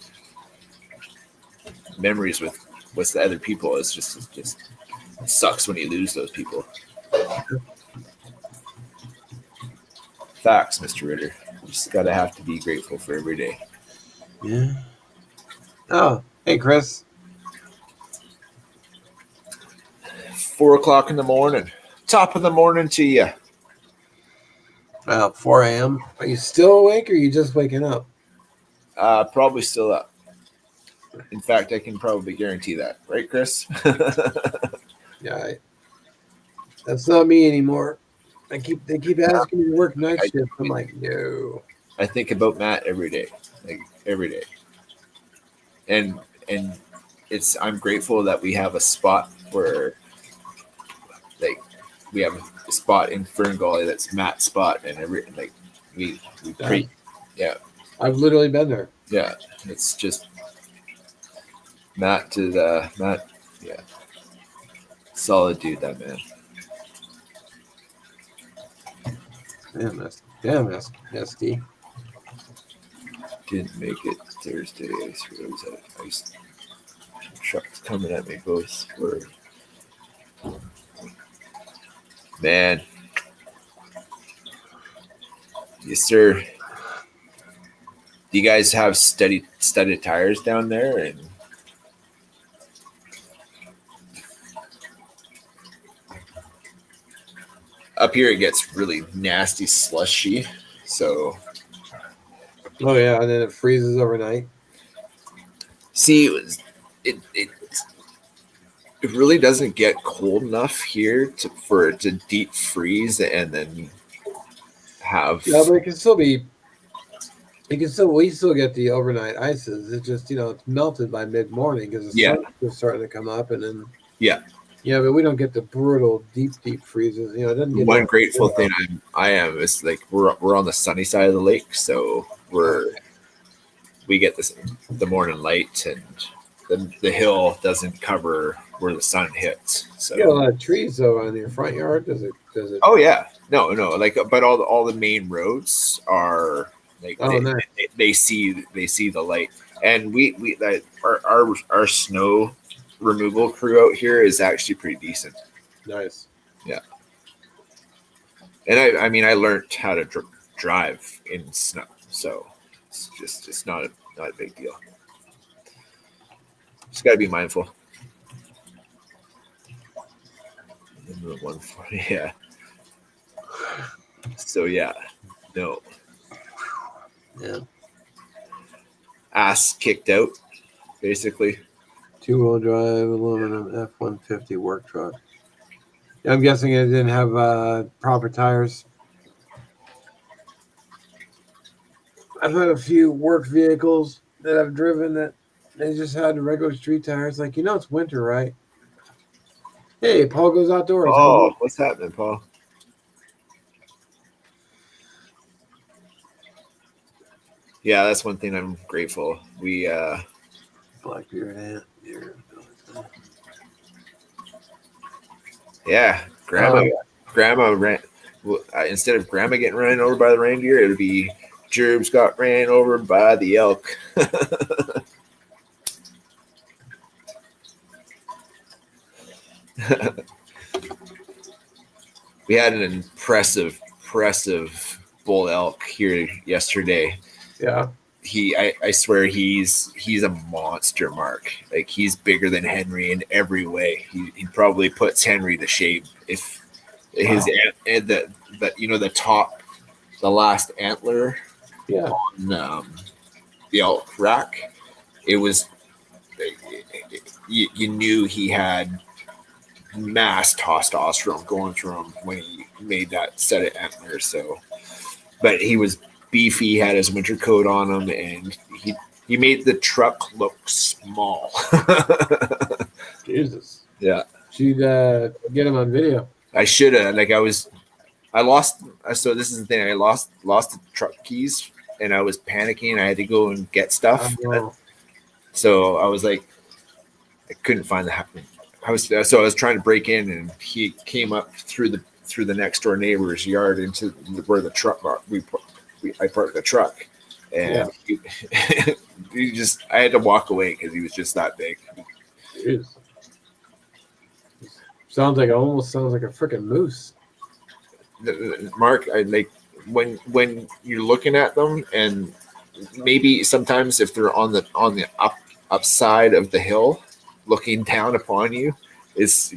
S1: memories with the other people. It just sucks when you lose those people. Facts, Mr. Ritter. You just gotta have to be grateful for every day.
S2: Yeah. Oh, hey, Chris.
S1: 4 o'clock in the morning. Top of the morning to you.
S2: 4 a.m. Are you still awake or are you just waking up?
S1: Probably still up. In fact, I can probably guarantee that, right, Chris?
S2: Yeah. That's not me anymore. They keep asking me to work night shift. I'm like, no.
S1: I think about Matt every day, like every day, and I'm grateful that we have a spot where, like, we have a spot in Fern Gully that's Matt's spot, and we pre, yeah,
S2: I've literally been there.
S1: yeah, it's just Matt, yeah, solid dude, that man.
S2: Damn, SD.
S1: Didn't make it Thursday. I swear I was at ice trucks coming at me both were. Man, yes, sir. Do you guys have studded tires down there? And up here, it gets really nasty, slushy. So,
S2: Oh yeah, and then it freezes overnight.
S1: see, it really doesn't get cold enough here for it to deep freeze and then have.
S2: Yeah, but it can still be. We still get the overnight ices. It's just it's melted by mid morning because the sun's just starting to come up, and then
S1: Yeah.
S2: Yeah, but we don't get the brutal deep freezes. It doesn't get
S1: One grateful thing I am is like we're on the sunny side of the lake, so we get the morning light, and the hill doesn't cover where the sun hits. So
S2: you got a lot of trees though on your front yard. Does it?
S1: Oh yeah, no, like but all the main roads are like
S2: nice.
S1: they see the light, and we our snow removal crew out here is actually pretty decent.
S2: Nice.
S1: Yeah. And I mean I learned how to drive in snow, so it's not a big deal. Just got to be mindful. Yeah. So yeah, no.
S2: Yeah.
S1: Ass kicked out, basically.
S2: 2-wheel drive aluminum F-150 work truck. I'm guessing it didn't have proper tires. I've had a few work vehicles that I've driven that they just had regular street tires. Like, it's winter, right? Hey, Paul goes outdoors.
S1: Oh, what's happening, Paul? Yeah, that's one thing I'm grateful. We
S2: Blackbeard ant.
S1: Yeah, grandma ran. Instead of grandma getting ran over by the reindeer, it would be Gerbs got ran over by the elk. We had an impressive impressive bull elk here yesterday.
S2: Yeah.
S1: I swear he's a monster, Mark. Like, he's bigger than Henry in every way. He probably puts Henry to shame if his and the the top, the last antler
S2: Yeah.
S1: on the elk rack. It was you knew he had mass testosterone going through him when he made that set of antlers. So, but he was beefy, he had his winter coat on him, and he made the truck look small.
S2: Jesus.
S1: Yeah.
S2: She'd get him on video.
S1: I should have. I lost. So this is the thing. I lost the truck keys, and I was panicking. I had to go and get stuff. So I was like, I couldn't find the house. So I was trying to break in, and he came up through the next door neighbor's yard into where the truck I parked the truck, and he just, I had to walk away because he was just that big.
S2: Jeez. Almost sounds like a freaking moose.
S1: Mark, I like when you're looking at them, and maybe sometimes if they're on the upside of the hill, looking down upon you, is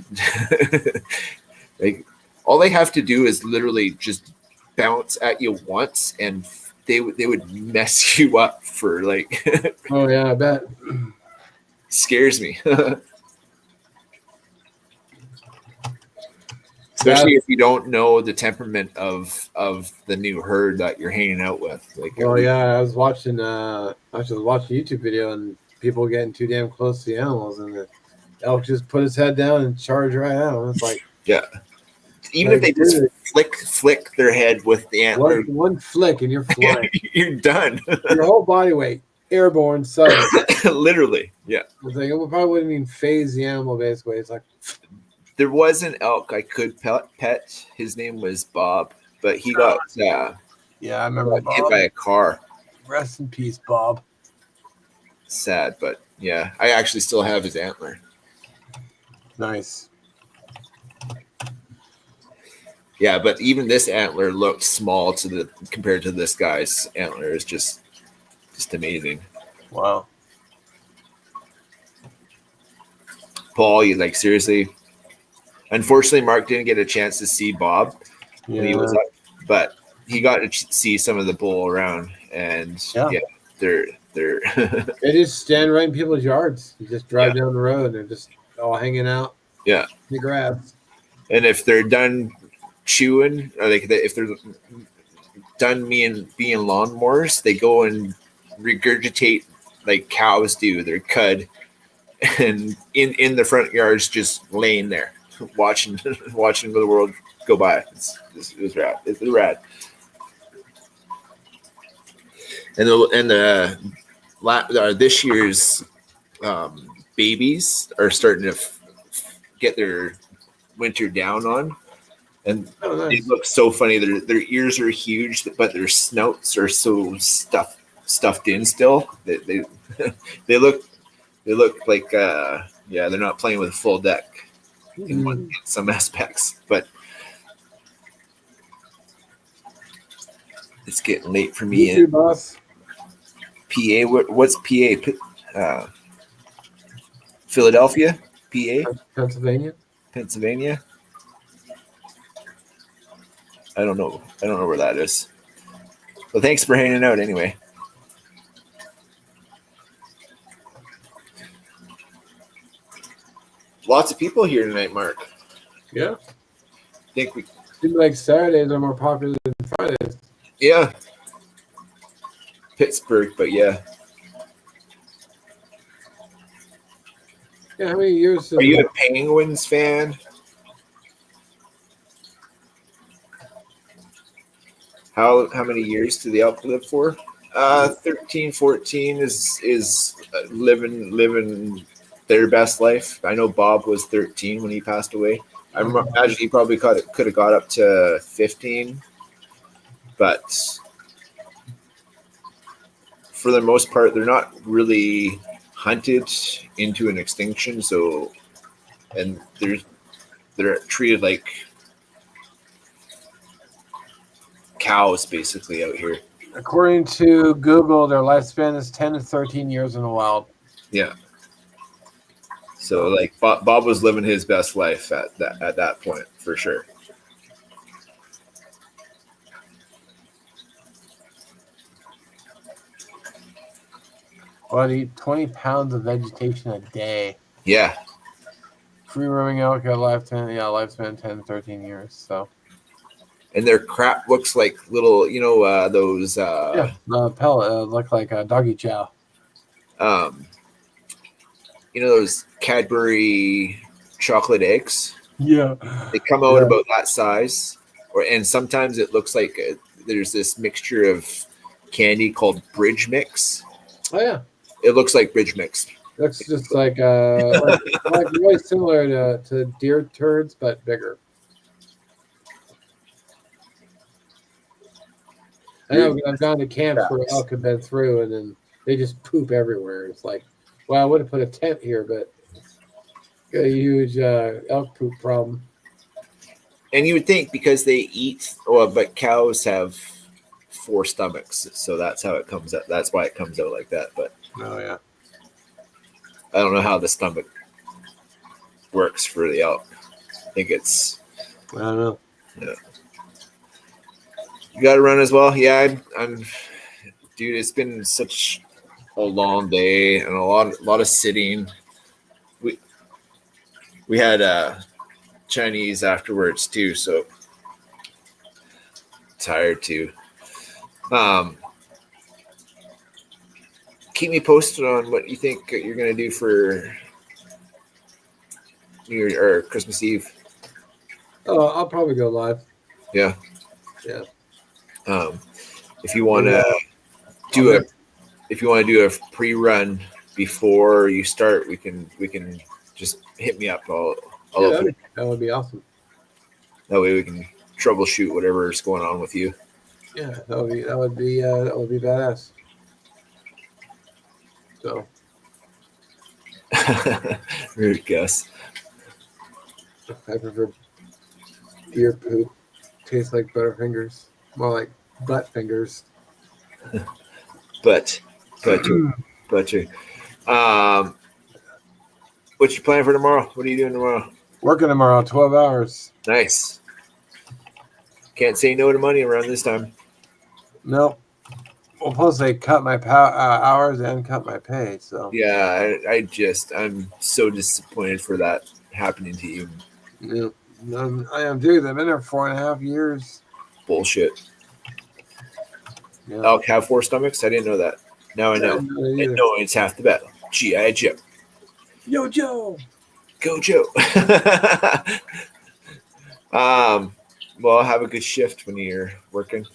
S1: like all they have to do is literally just bounce at you once, and they would mess you up for like.
S2: Oh yeah, I bet.
S1: Scares me. Especially if you don't know the temperament of the new herd that you're hanging out with. Like,
S2: oh yeah, I was watching a YouTube video, and people getting too damn close to the animals, and the elk just put his head down and charge right at him. It's like,
S1: yeah, even if they just flick their head with the antler,
S2: one flick and you're flying.
S1: You're done.
S2: Your whole body weight airborne sudden.
S1: Literally, yeah.
S2: It's like, it probably wouldn't even phase the animal. Basically, it's like.
S1: There was an elk I could pet. His name was Bob, but he got
S2: I remember
S1: hit by a car.
S2: Rest in peace, Bob.
S1: Sad, but yeah, I actually still have his antler.
S2: Nice.
S1: Yeah, but even this antler looked small compared to this guy's antler. Is just amazing.
S2: Wow.
S1: Paul, you like seriously? Unfortunately, Mark didn't get a chance to see Bob when he was up, but he got to see some of the bull around, and they're
S2: they just stand right in people's yards. You just drive down the road, and they're just all hanging out.
S1: Yeah,
S2: the grass.
S1: And if they're done chewing, or if they're done being lawnmowers, they go and regurgitate like cows do their cud, and in the front yards, just laying there. Watching the world go by. It was rad. It's rad. And this year's babies are starting to get their winter down on, and they look so funny. Their ears are huge, but their snouts are so stuffed in still. They look like they're not playing with a full deck. In some aspects, but it's getting late for me.
S2: You too, boss.
S1: PA, what's PA? Philadelphia, PA,
S2: Pennsylvania.
S1: I don't know where that is. Well, thanks for hanging out anyway. Lots of people here tonight, Mark.
S2: Yeah.
S1: I think we
S2: seems like Saturdays are more popular than Fridays.
S1: Yeah. Pittsburgh, but yeah.
S2: Yeah, how many years?
S1: Are you a Penguins fan? How many years do the Elk live for? 13, 14 is living their best life. I know Bob was 13 when he passed away. I imagine he probably could have got up to 15, but for the most part, they're not really hunted into an extinction. So, and they're treated like cows basically out here.
S2: According to Google, their lifespan is 10 to 13 years in the wild.
S1: Yeah. So like Bob was living his best life at that point for sure.
S2: Well, I'd eat 20 pounds of vegetation a day.
S1: Yeah.
S2: Free roaming elk got lifespan 10 to 13 years. So.
S1: And their crap looks like little, those.
S2: Pellet look like a doggy chow.
S1: Those Cadbury chocolate eggs.
S2: Yeah.
S1: They come out about that size, and sometimes it looks like there's this mixture of candy called Bridge Mix.
S2: Oh yeah.
S1: It looks like Bridge Mix.
S2: Looks just like really similar to deer turds, but bigger. I know I've gone to camps where elk have been through, and then they just poop everywhere. It's like, well, I would have put a tent here, but got a huge elk poop problem.
S1: And you would think because they eat, but cows have 4 stomachs, so that's how it comes out. That's why it comes out like that. But
S2: oh yeah,
S1: I don't know how the stomach works for the elk. I think it's.
S2: I don't know.
S1: Yeah. You got to run as well. Yeah, I'm. Dude, it's been such a long day and a lot of sitting. We had Chinese afterwards too, so tired too. Keep me posted on what you think you're gonna do for New Year or Christmas Eve.
S2: Oh, I'll probably go live.
S1: Yeah.
S2: Yeah.
S1: If you want to do a pre-run before you start, we can just hit me up.
S2: That would be awesome.
S1: That way we can troubleshoot whatever is going on with you.
S2: Yeah, that would be badass. So,
S1: Rude guess.
S2: I prefer deer poop. Tastes like Butterfingers, more like butt fingers.
S1: But what's your plan for tomorrow? What are you doing tomorrow?
S2: Working tomorrow, 12 hours.
S1: Nice. Can't say no to money around this time.
S2: Nope. Well, plus they cut my hours and cut my pay. So
S1: yeah, I'm so disappointed for that happening to you.
S2: Yeah. I am, dude. I've been there 4.5 years.
S1: Bullshit.
S2: Yeah.
S1: Elk have 4 stomachs? I didn't know that. Now I know. And knowing it's half the battle. G.I. Joe.
S2: Yo, Joe.
S1: Go, Joe. Well, have a good shift when you're working.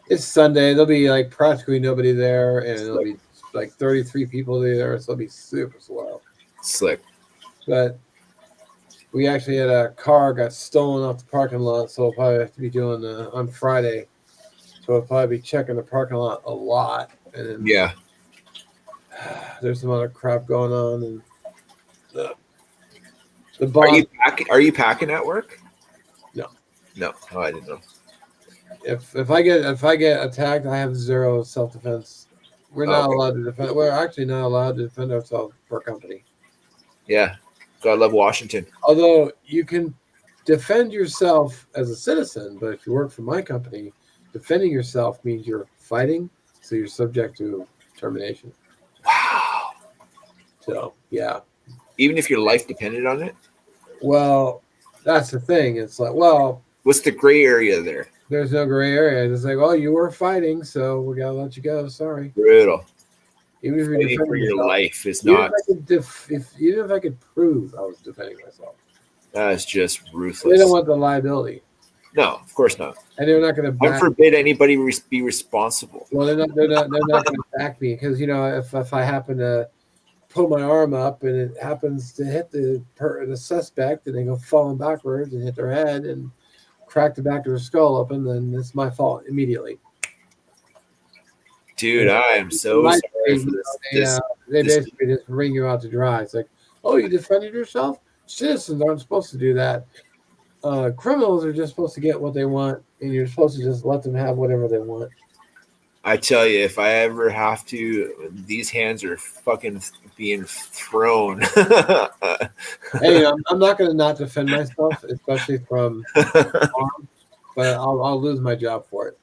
S2: It's Sunday. There'll be like practically nobody there, and it'll be like 33 people there, so it'll be super slow.
S1: Slick.
S2: But we actually had a car got stolen off the parking lot, so we'll probably have to be doing on Friday. So we'll probably be checking the parking lot a lot. And then,
S1: yeah.
S2: There's some other crap going on, and the boss.
S1: Are you packing at work?
S2: No.
S1: Oh, I didn't know.
S2: If I get attacked, I have 0 self-defense. We're not allowed to defend. We're actually not allowed to defend ourselves per company.
S1: Yeah, gotta love Washington.
S2: Although you can defend yourself as a citizen, but if you work for my company, defending yourself means you're fighting, so you're subject to termination.
S1: Wow.
S2: So yeah.
S1: Even if your life depended on it?
S2: Well, that's the thing. It's like, well,
S1: what's the gray area there?
S2: There's no gray area. It's like, well, you were fighting, so we gotta let you go. Sorry.
S1: Brutal.
S2: Even if you're
S1: defending for your
S2: yourself,
S1: life is not.
S2: Even if I could prove I was defending myself,
S1: that's just ruthless.
S2: they don't want the liability.
S1: No, of course not.
S2: And they're not going to.
S1: God forbid anybody be responsible.
S2: Well, they're not going to back me because if I happen to pull my arm up and it happens to hit the suspect and they go falling backwards and hit their head and crack the back of their skull open, then it's my fault immediately.
S1: Dude, I am so sorry for this.
S2: They basically just bring you out to dry. It's like, oh, you defended yourself? Citizens aren't supposed to do that. criminals are just supposed to get what they want, and you're supposed to just let them have whatever they want.
S1: I tell you, if I ever have to, these hands are fucking being thrown.
S2: Hey, I'm not going to not defend myself, especially from harm, but I'll lose my job for it.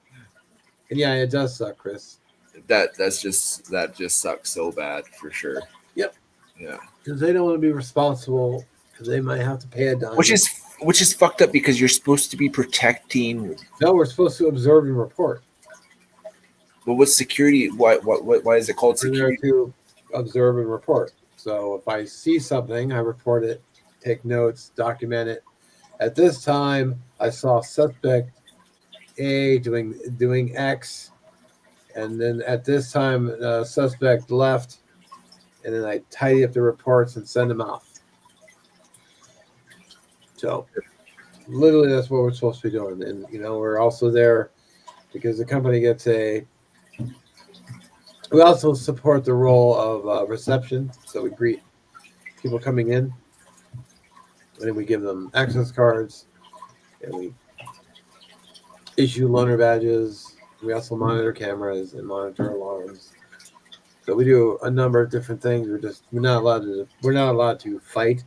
S2: And yeah, it does suck, Chris.
S1: that just sucks so bad for sure.
S2: Yep.
S1: Yeah.
S2: Because they don't want to be responsible because they might have to pay a dime.
S1: Which is fucked up because you're supposed to be protecting.
S2: No, we're supposed to observe and report.
S1: Well, what's security? Why is it called
S2: We're there
S1: security?
S2: to observe and report. So if I see something, I report it, take notes, document it. At this time, I saw suspect A doing X, and then at this time, suspect left, and then I tidy up the reports and send them off. So, literally, that's what we're supposed to be doing. And we're also there because the company gets a. We also support the role of reception, so we greet people coming in, and then we give them access cards, and we issue loaner badges. We also monitor cameras and monitor alarms. So we do a number of different things. We're not allowed to fight.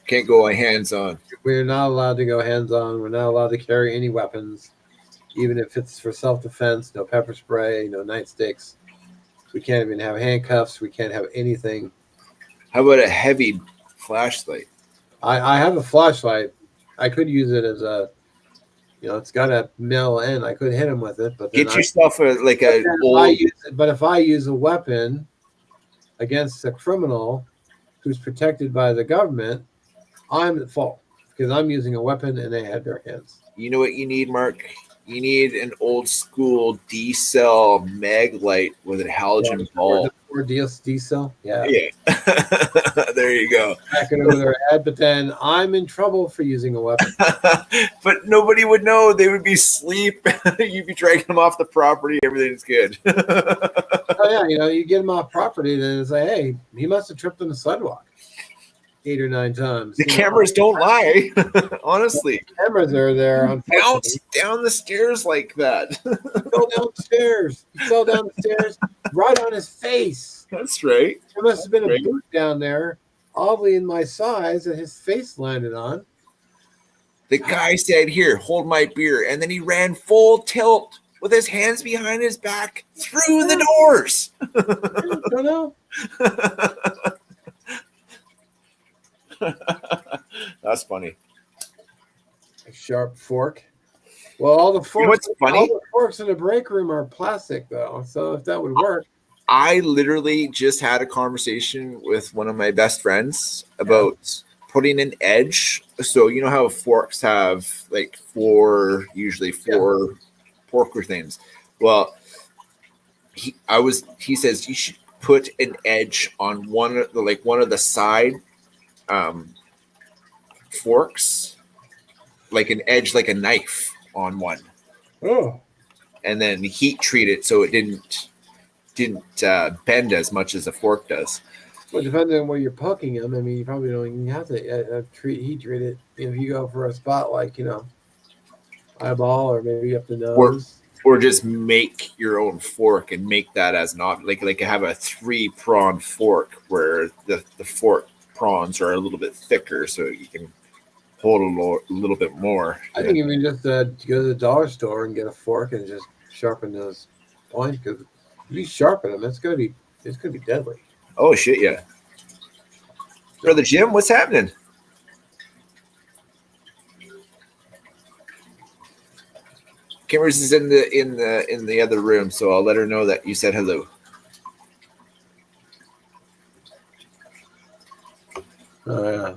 S1: Can't go hands on.
S2: We're not allowed to go hands on. We're not allowed to carry any weapons, even if it's for self defense. No pepper spray, no nightsticks. We can't even have handcuffs. We can't have anything.
S1: How about a heavy flashlight?
S2: I have a flashlight. I could use it as a, it's got a metal end. I could hit him with it, but
S1: Get yourself
S2: But if I use a weapon against a criminal who's protected by the government, I'm at fault because I'm using a weapon and they had their hands.
S1: You know what you need, Mark? You need an old school D-cell mag light with a halogen bulb.
S2: Or D-cell? Yeah.
S1: Yeah. There you go.
S2: Back it over their head, but then I'm in trouble for using a weapon.
S1: But nobody would know. They would be asleep. You'd be dragging them off the property. Everything's good.
S2: Oh, yeah. You get them off property, then it's like, hey, he must have tripped on the sidewalk 8 or 9 times.
S1: The cameras don't lie. Honestly.
S2: The cameras are there.
S1: Bounce down the stairs like that.
S2: He fell down the stairs. He fell down the stairs right on his face.
S1: That's right.
S2: There must have been a boot down there, oddly in my size, that his face landed on.
S1: The guy said, "Here, hold my beer," and then he ran full tilt with his hands behind his back through the doors.
S2: I don't know.
S1: That's funny.
S2: A sharp fork. Well, all the forks,
S1: what's funny?
S2: all the forks in the break room are plastic, though. So if that would work.
S1: I literally just had a conversation with one of my best friends about putting an edge. So you know how forks have like usually four porker things. Well, he says you should put an edge on one of the side forks, like an edge, like a knife on one.
S2: Oh.
S1: And then heat treat it so it didn't bend as much as a fork does.
S2: Well, depending on where you're poking them, I mean, you probably don't even have to heat treat it. If you go for a spot like, eyeball or maybe up the nose.
S1: Or just make your own fork and make that as not like have a 3-pronged fork where the fork prongs are a little bit thicker so you can hold a little bit more.
S2: I think if you just go to the dollar store and get a fork and just sharpen those points, because if you sharpen them, it's gonna be deadly.
S1: Oh shit, yeah. Brother Jim, what's happening? Cameras is in the other room, so I'll let her know that you said hello.
S2: Oh yeah.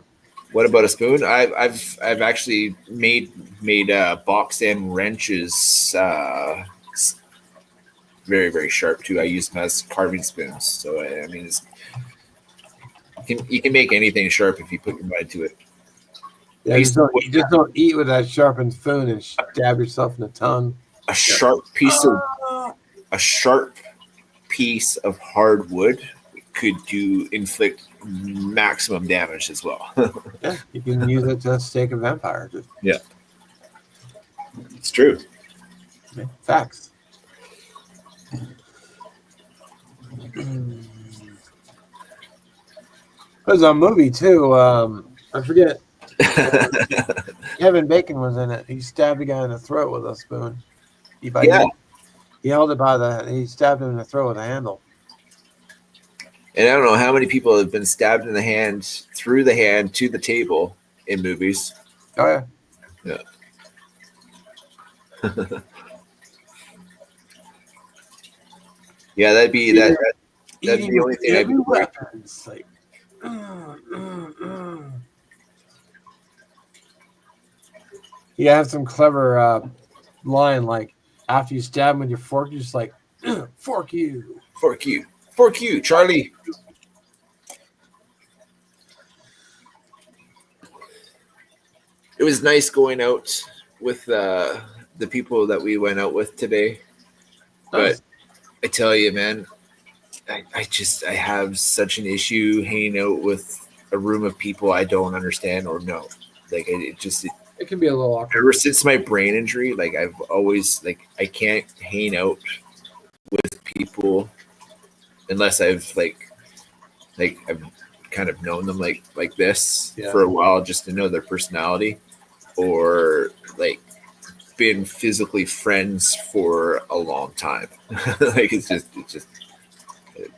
S1: What about a spoon? I've actually made box end wrenches very, very sharp too. I use them as carving spoons. So I mean, you can make anything sharp if you put your mind to it.
S2: Yeah, you just don't eat with that sharpened spoon and stab yourself in the tongue.
S1: A sharp piece of hardwood could inflict maximum damage as well.
S2: Yeah, you can use it to stake a vampire. Just
S1: Yeah, it's true.
S2: facts. There's a movie too. I forget. Kevin Bacon was in it. He stabbed a guy in the throat with a spoon.
S1: Yeah.
S2: He held it by he stabbed him in the throat with a handle.
S1: And I don't know how many people have been stabbed in the hand, through the hand to the table in movies.
S2: Oh yeah.
S1: Yeah. Yeah, that'd be that. That'd be the only thing I'd be worried.
S2: Weapons, like, You have some clever line like after you stab him with your fork, you're just like, fork you.
S1: Fork you. Fork you, Charlie. It was nice going out with the people that we went out with today. But I tell you, man, I have such an issue hanging out with a room of people I don't understand or know. Like it
S2: can be a little awkward.
S1: Ever since my brain injury, like I've always I can't hang out with people unless I've I've kind of known them like this for a while, just to know their personality, or been physically friends for a long time. It's just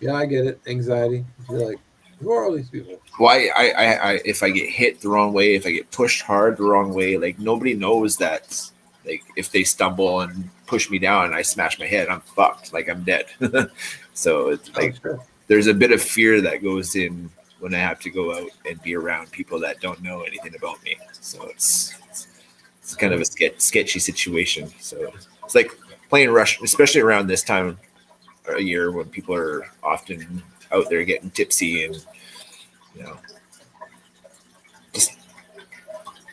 S2: yeah, I get it. Anxiety. You're like, who are all these people?
S1: Why I if I get hit the wrong way, if I get pushed hard the wrong way, nobody knows that if they stumble and push me down and I smash my head, I'm fucked. I'm dead. So it's there's a bit of fear that goes in when I have to go out and be around people that don't know anything about me. So it's kind of a sketchy situation. So it's like playing Rush, especially around this time of year when people are often out there getting tipsy and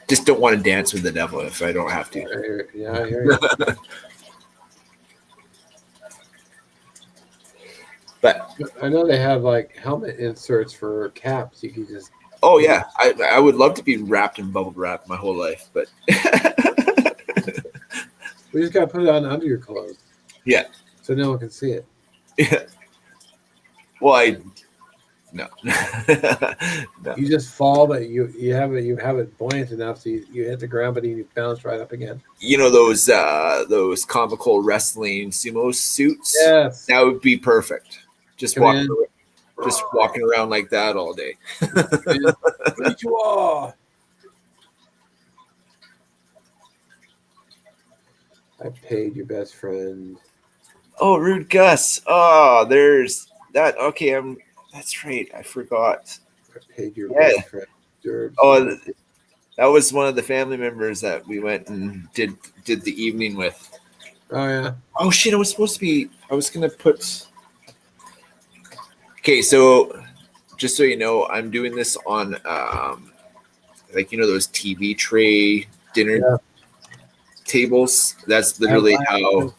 S1: just don't want to dance with the devil if I don't have to.
S2: I hear you.
S1: But
S2: I know they have helmet inserts for caps. You can just.
S1: Oh yeah, I would love to be wrapped in bubble wrap my whole life, but
S2: we just gotta put it on under your clothes.
S1: Yeah.
S2: So no one can see it.
S1: Yeah. Well, no. No.
S2: You just fall, but you have it buoyant enough so you hit the ground, but you bounce right up again.
S1: You know those comical wrestling sumo suits?
S2: Yes.
S1: That would be perfect. Just walking around like that all day.
S2: Konnichiwa. I paid your best friend.
S1: Oh, Rude Gus. Oh, there's that. Okay, that's right. I forgot.
S2: I paid your best friend. Dirt.
S1: Oh, that was one of the family members that we went and did the evening with.
S2: Oh yeah.
S1: Oh shit! I was gonna put. Okay, so just so you know, I'm doing this on those TV tray dinner tables. That's literally how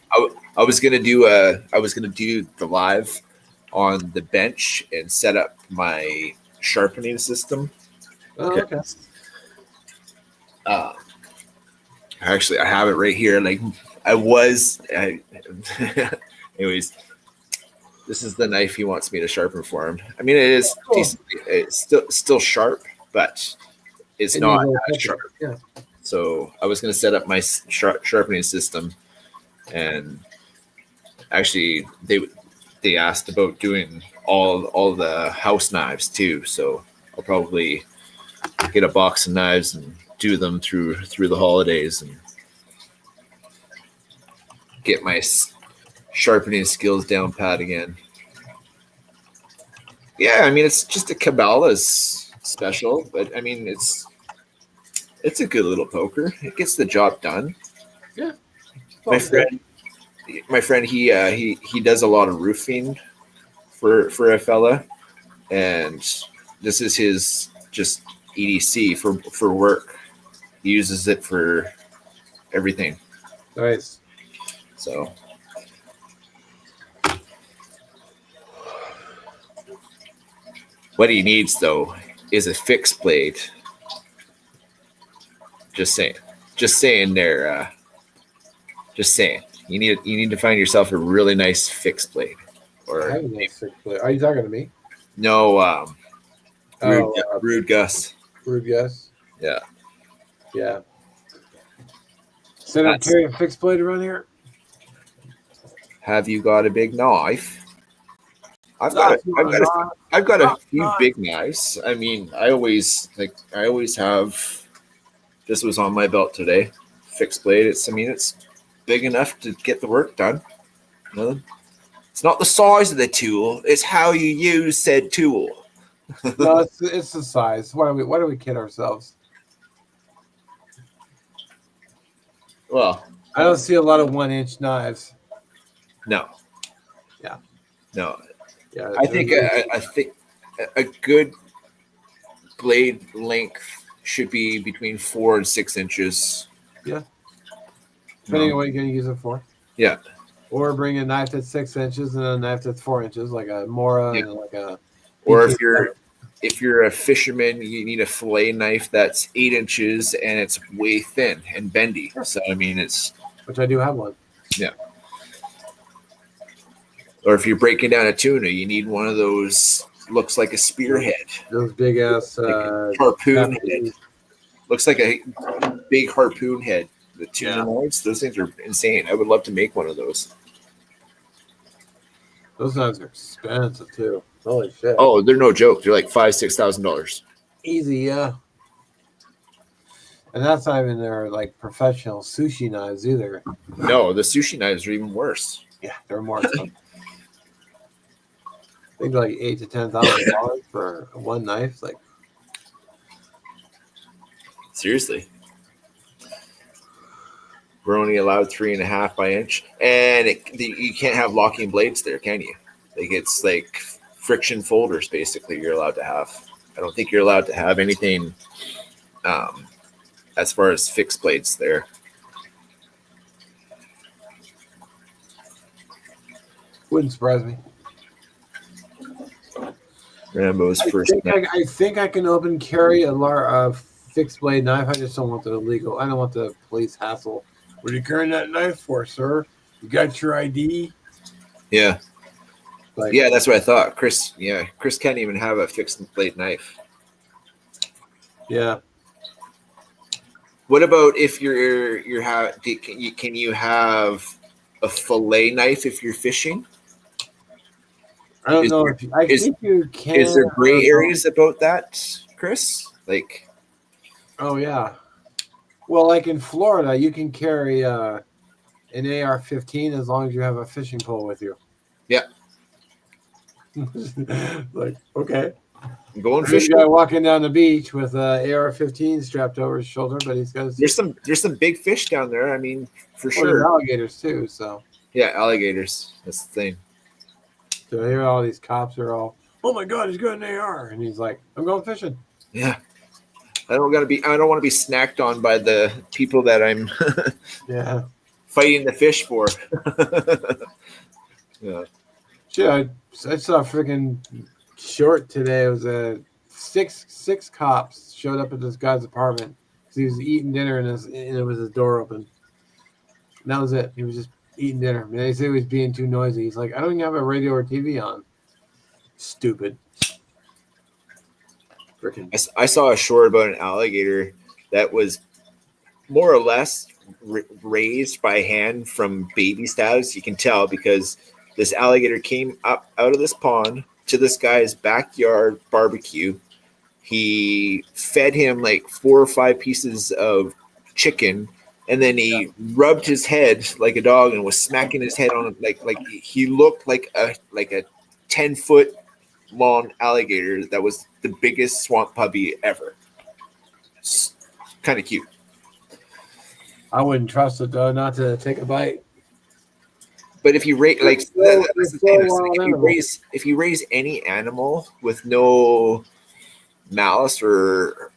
S1: I was gonna do the live on the bench and set up my sharpening system.
S2: Oh, okay.
S1: Actually, I have it right here. Anyways, this is the knife he wants me to sharpen for him. I mean, it is decent. It's still sharp, but it's not as sharp.
S2: Yeah.
S1: So I was going to set up my sharpening system, and actually they asked about doing all the house knives too. So I'll probably get a box of knives and do them through the holidays and get my sharpening skills down pat again. Yeah, I mean, it's just a Cabela's special, but I mean, it's a good little poker. It gets the job done.
S2: Yeah.
S1: My friend, he does a lot of roofing for a fella, and this is his just EDC for work. He uses it for everything.
S2: Nice.
S1: So What he needs though is a fixed blade. Just saying. Just saying there. Just saying. You need to find yourself a really nice fixed blade. Or
S2: I have a nice fixed blade. Are you talking to me?
S1: no, Rude Gus.
S2: Rude Gus.
S1: Yeah.
S2: Yeah. So don't carry a fixed blade around here?
S1: Have you got a big knife? I've got a few big knives. I mean, I always have. This was on my belt today. Fixed blade. It's big enough to get the work done. It's not the size of the tool. It's how you use said tool.
S2: No, it's the size. Why do we kid ourselves?
S1: Well,
S2: I don't see a lot of 1-inch knives.
S1: No.
S2: Yeah.
S1: No.
S2: Yeah.
S1: I think a good blade length should be between 4 and 6 inches.
S2: Yeah. Depending on what you're going to use it for.
S1: Yeah.
S2: Or bring a knife that's 6 inches and a knife that's 4 inches, like a Mora, and like a.
S1: Or if you're a fisherman, you need a fillet knife that's 8 inches and it's way thin and bendy. So it's.
S2: Which I do have one.
S1: Yeah. Or if you're breaking down a tuna, you need one of those. Looks like a spearhead.
S2: Those big ass
S1: harpoon head. Looks like a big harpoon head. The tuna knives, those things are insane. I would love to make one of those.
S2: Those knives are expensive too. Holy shit!
S1: Oh, they're no joke. They're like $5,000-$6,000.
S2: Easy, yeah. And that's not even their like professional sushi knives either.
S1: No, the sushi knives are even worse.
S2: Yeah, they're more expensive. I think like $8,000 to $10,000 for one knife. Like,
S1: seriously, we're only allowed 3.5 by inch, and you can't have locking blades there, can you? Like it's like friction folders, basically. You're allowed to have. I don't think you're allowed to have anything as far as fixed blades there.
S2: wouldn't surprise me.
S1: Rambo's first.
S2: I think I can open carry a fixed blade knife. I just don't want the illegal. I don't want the police hassle. What are you carrying that knife for, sir? You got your ID?
S1: Yeah.
S2: Like,
S1: Yeah, that's what I thought. Chris can't even have a fixed blade knife.
S2: Yeah.
S1: What about if can you have a fillet knife if you're fishing?
S2: I don't know. I think you can.
S1: Is there gray areas about that, Chris? Like,
S2: oh yeah. Well, like in Florida, you can carry an AR-15 as long as you have a fishing pole with you.
S1: Yeah.
S2: Like, okay.
S1: Going
S2: There's
S1: fishing.
S2: a guy walking down the beach with an AR-15 strapped over his shoulder, but he's got.
S1: There's some big fish down there. I mean, for
S2: There's
S1: sure.
S2: alligators too. So.
S1: Yeah, alligators. That's the thing.
S2: So here, all these cops are all, "Oh my God, he's got an AR," and he's like, "I'm going fishing."
S1: Yeah. I don't want to be snacked on by the people that I'm
S2: Yeah.
S1: fighting the fish for. Yeah.
S2: Shit, I saw a freaking short today. It was six cops showed up at this guy's apartment because he was eating dinner and it was his door open. And that was it. He was just eating dinner. And they say he was being too noisy. He's like, I don't even have a radio or TV on. Stupid. Freaking.
S1: I saw a short about an alligator that was more or less raised by hand from baby status. You can tell because this alligator came up out of this pond to this guy's backyard barbecue. He fed him like 4 or 5 pieces of chicken, and then he rubbed his head like a dog and was smacking his head on it like he looked like a 10-foot long alligator that was the biggest swamp puppy ever. Kind of cute.
S2: I wouldn't trust it though, not to take a bite.
S1: But if you raise if you raise any animal with no malice or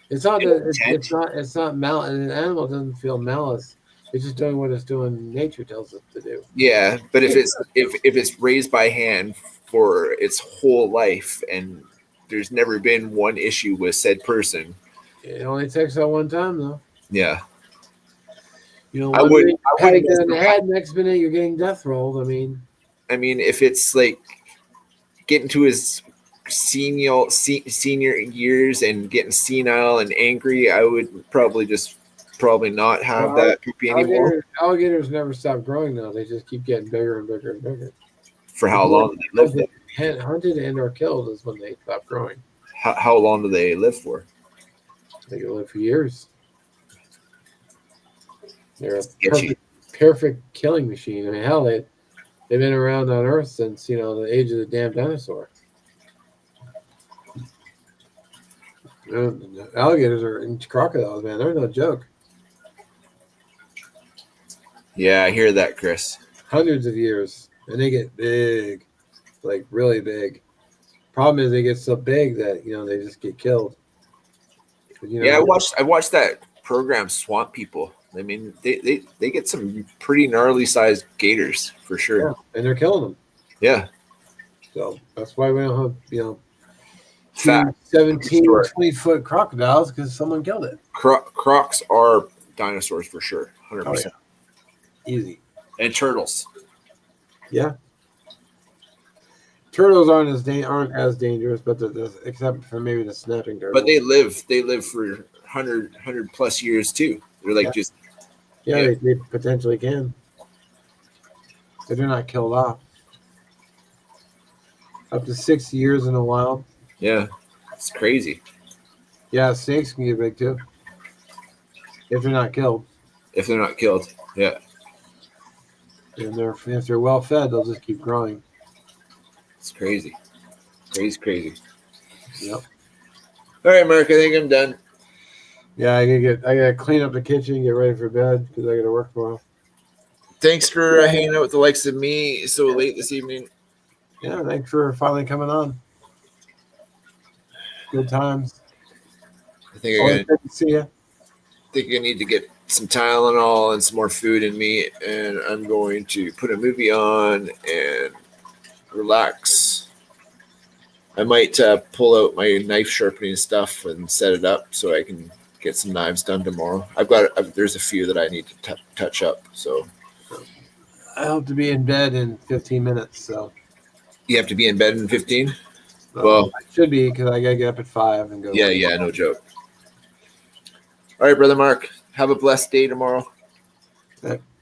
S2: it's not malice. An animal doesn't feel malice. It's just doing what it's doing. Nature tells it to do.
S1: Yeah, but if it's raised by hand for its whole life and there's never been one issue with said person.
S2: It only takes that one time, though.
S1: Yeah.
S2: You know,
S1: I
S2: one
S1: wouldn't-
S2: minute
S1: I
S2: you're
S1: wouldn't
S2: pegged in the
S1: necessarily-
S2: head, next minute you're getting death rolled.
S1: I mean, if it's like getting to his senior years and getting senile and angry, I would probably not have
S2: Well,
S1: that poopy anymore.
S2: alligators never stop growing, though. They just keep getting bigger and bigger and bigger.
S1: For how long do they live for?
S2: Hunted and or killed is when they stop growing.
S1: How long do they live for?
S2: They can live for years. They're a
S1: Sketchy.
S2: perfect killing machine. I mean, hell, they've been around on Earth since, you know, the age of the damn dinosaur. Alligators and crocodiles, man, they're no joke.
S1: Yeah, I hear that, Chris.
S2: Hundreds of years, and they get big, like really big. Problem is, they get so big that, you know, they just get killed. But, you know,
S1: Yeah, I watched that program, Swamp People. I mean, they get some pretty gnarly sized gators for
S2: yeah,
S1: sure.
S2: and they're killing them.
S1: Yeah.
S2: So that's why we don't have, you know,
S1: Fact.
S2: 17,
S1: Story.
S2: 20-foot crocodiles because someone killed it.
S1: Crocs are dinosaurs for sure, 100%.
S2: Oh, yeah. Easy.
S1: And turtles.
S2: Yeah. Turtles aren't as dangerous, but except for maybe the snapping turtle.
S1: But they live for 100 plus years too. They're like
S2: Yeah.
S1: just
S2: yeah, they potentially can. But they're not killed off. Up to 6 years in the wild.
S1: yeah, it's crazy.
S2: Yeah, snakes can get big too. If they're not killed.
S1: If they're not killed. Yeah,
S2: And if they're well fed, they'll just keep growing.
S1: it's crazy. Crazy.
S2: Yep.
S1: All right, Mark, I think I'm done.
S2: Yeah, I gotta clean up the kitchen, get ready for bed because I gotta work tomorrow.
S1: Thanks for hanging out with the likes of me so late this evening.
S2: Yeah, thanks for finally coming on. Good times.
S1: I think
S2: Always good to see you.
S1: I need to get some Tylenol and some more food in me, and I'm going to put a movie on and relax. I might pull out my knife sharpening stuff and set it up so I can get some knives done tomorrow. There's a few that I need to touch up. So
S2: I hope to be in bed in 15 minutes. So
S1: you have to be in bed in 15. Well,
S2: I should be because I gotta get up at 5 and go.
S1: Yeah, no joke. All right, brother Mark. Have a blessed day tomorrow.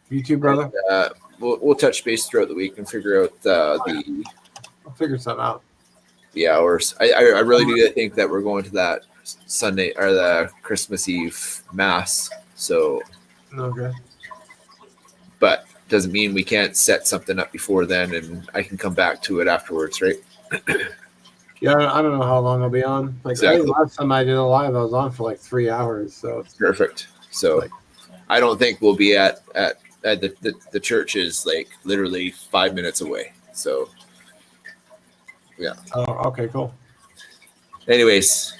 S2: You too, brother.
S1: We'll touch base throughout the week and figure out
S2: I'll figure something out.
S1: the hours. I really do think that we're going to that Sunday or the Christmas Eve mass. So,
S2: Okay.
S1: but doesn't mean we can't set something up before then, and I can come back to it afterwards, right?
S2: Yeah, I don't know how long I'll be on. Like I think
S1: Exactly.
S2: last time I did a live, I was on for like 3 hours. So it's
S1: Perfect. So, I don't think we'll be at the church is like literally 5 minutes away. So,
S2: okay, cool.
S1: anyways,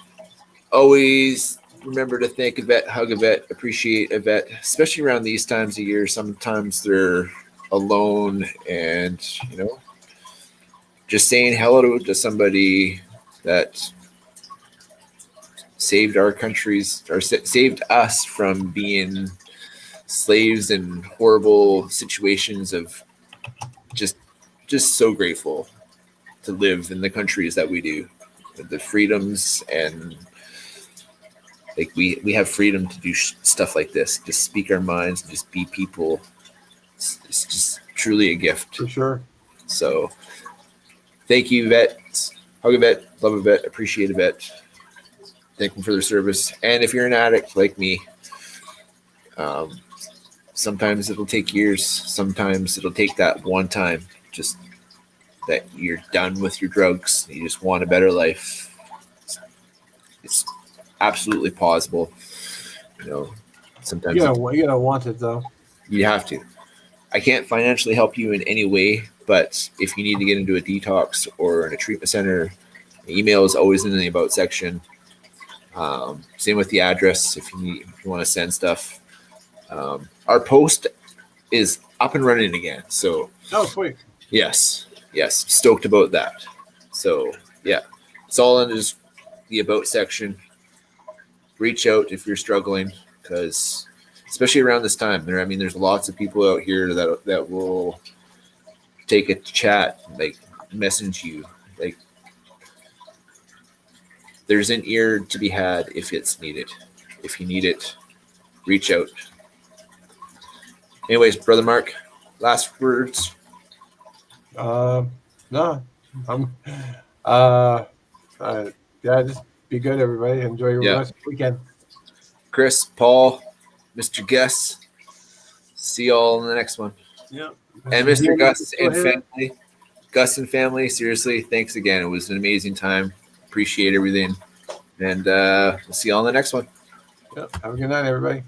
S1: always remember to thank a vet, hug a vet, appreciate a vet, especially around these times of year. Sometimes they're alone, and just saying hello to somebody that saved our countries or saved us from being slaves and horrible situations of just so grateful to live in the countries that we do, the freedoms, and like we have freedom to do stuff like this, just speak our minds, just be people. It's just truly a gift.
S2: For sure.
S1: So thank you, vets. Hug a vet, love a vet, appreciate a vet. Thank them for their service. And if you're an addict like me, sometimes it'll take years. Sometimes it'll take that one time, just that you're done with your drugs. You just want a better life. It's absolutely possible. Sometimes
S2: You gotta want it though.
S1: you have to. I can't financially help you in any way, but if you need to get into a detox or in a treatment center, email is always in the about section. Same with the address if you want to send stuff. Our post is up and running again. So
S2: Oh, sweet.
S1: yes, stoked about that. So yeah, It's all in just the about section. Reach out if you're struggling, because especially around this time, there's lots of people out here that will take a chat, like message you. Like, there's an ear to be had if it's needed. If you need it, reach out. Anyways, Brother Mark, last words.
S2: No, I'm. Just be good, everybody. Enjoy your rest of the weekend.
S1: Chris, Paul, Mr. Gus. See y'all in the next one.
S2: Yeah.
S1: And Mr. Gus and family. Gus and family, seriously, thanks again. It was an amazing time. Appreciate everything. And we'll see y'all in the next one.
S2: Yep. Have a good night, everybody.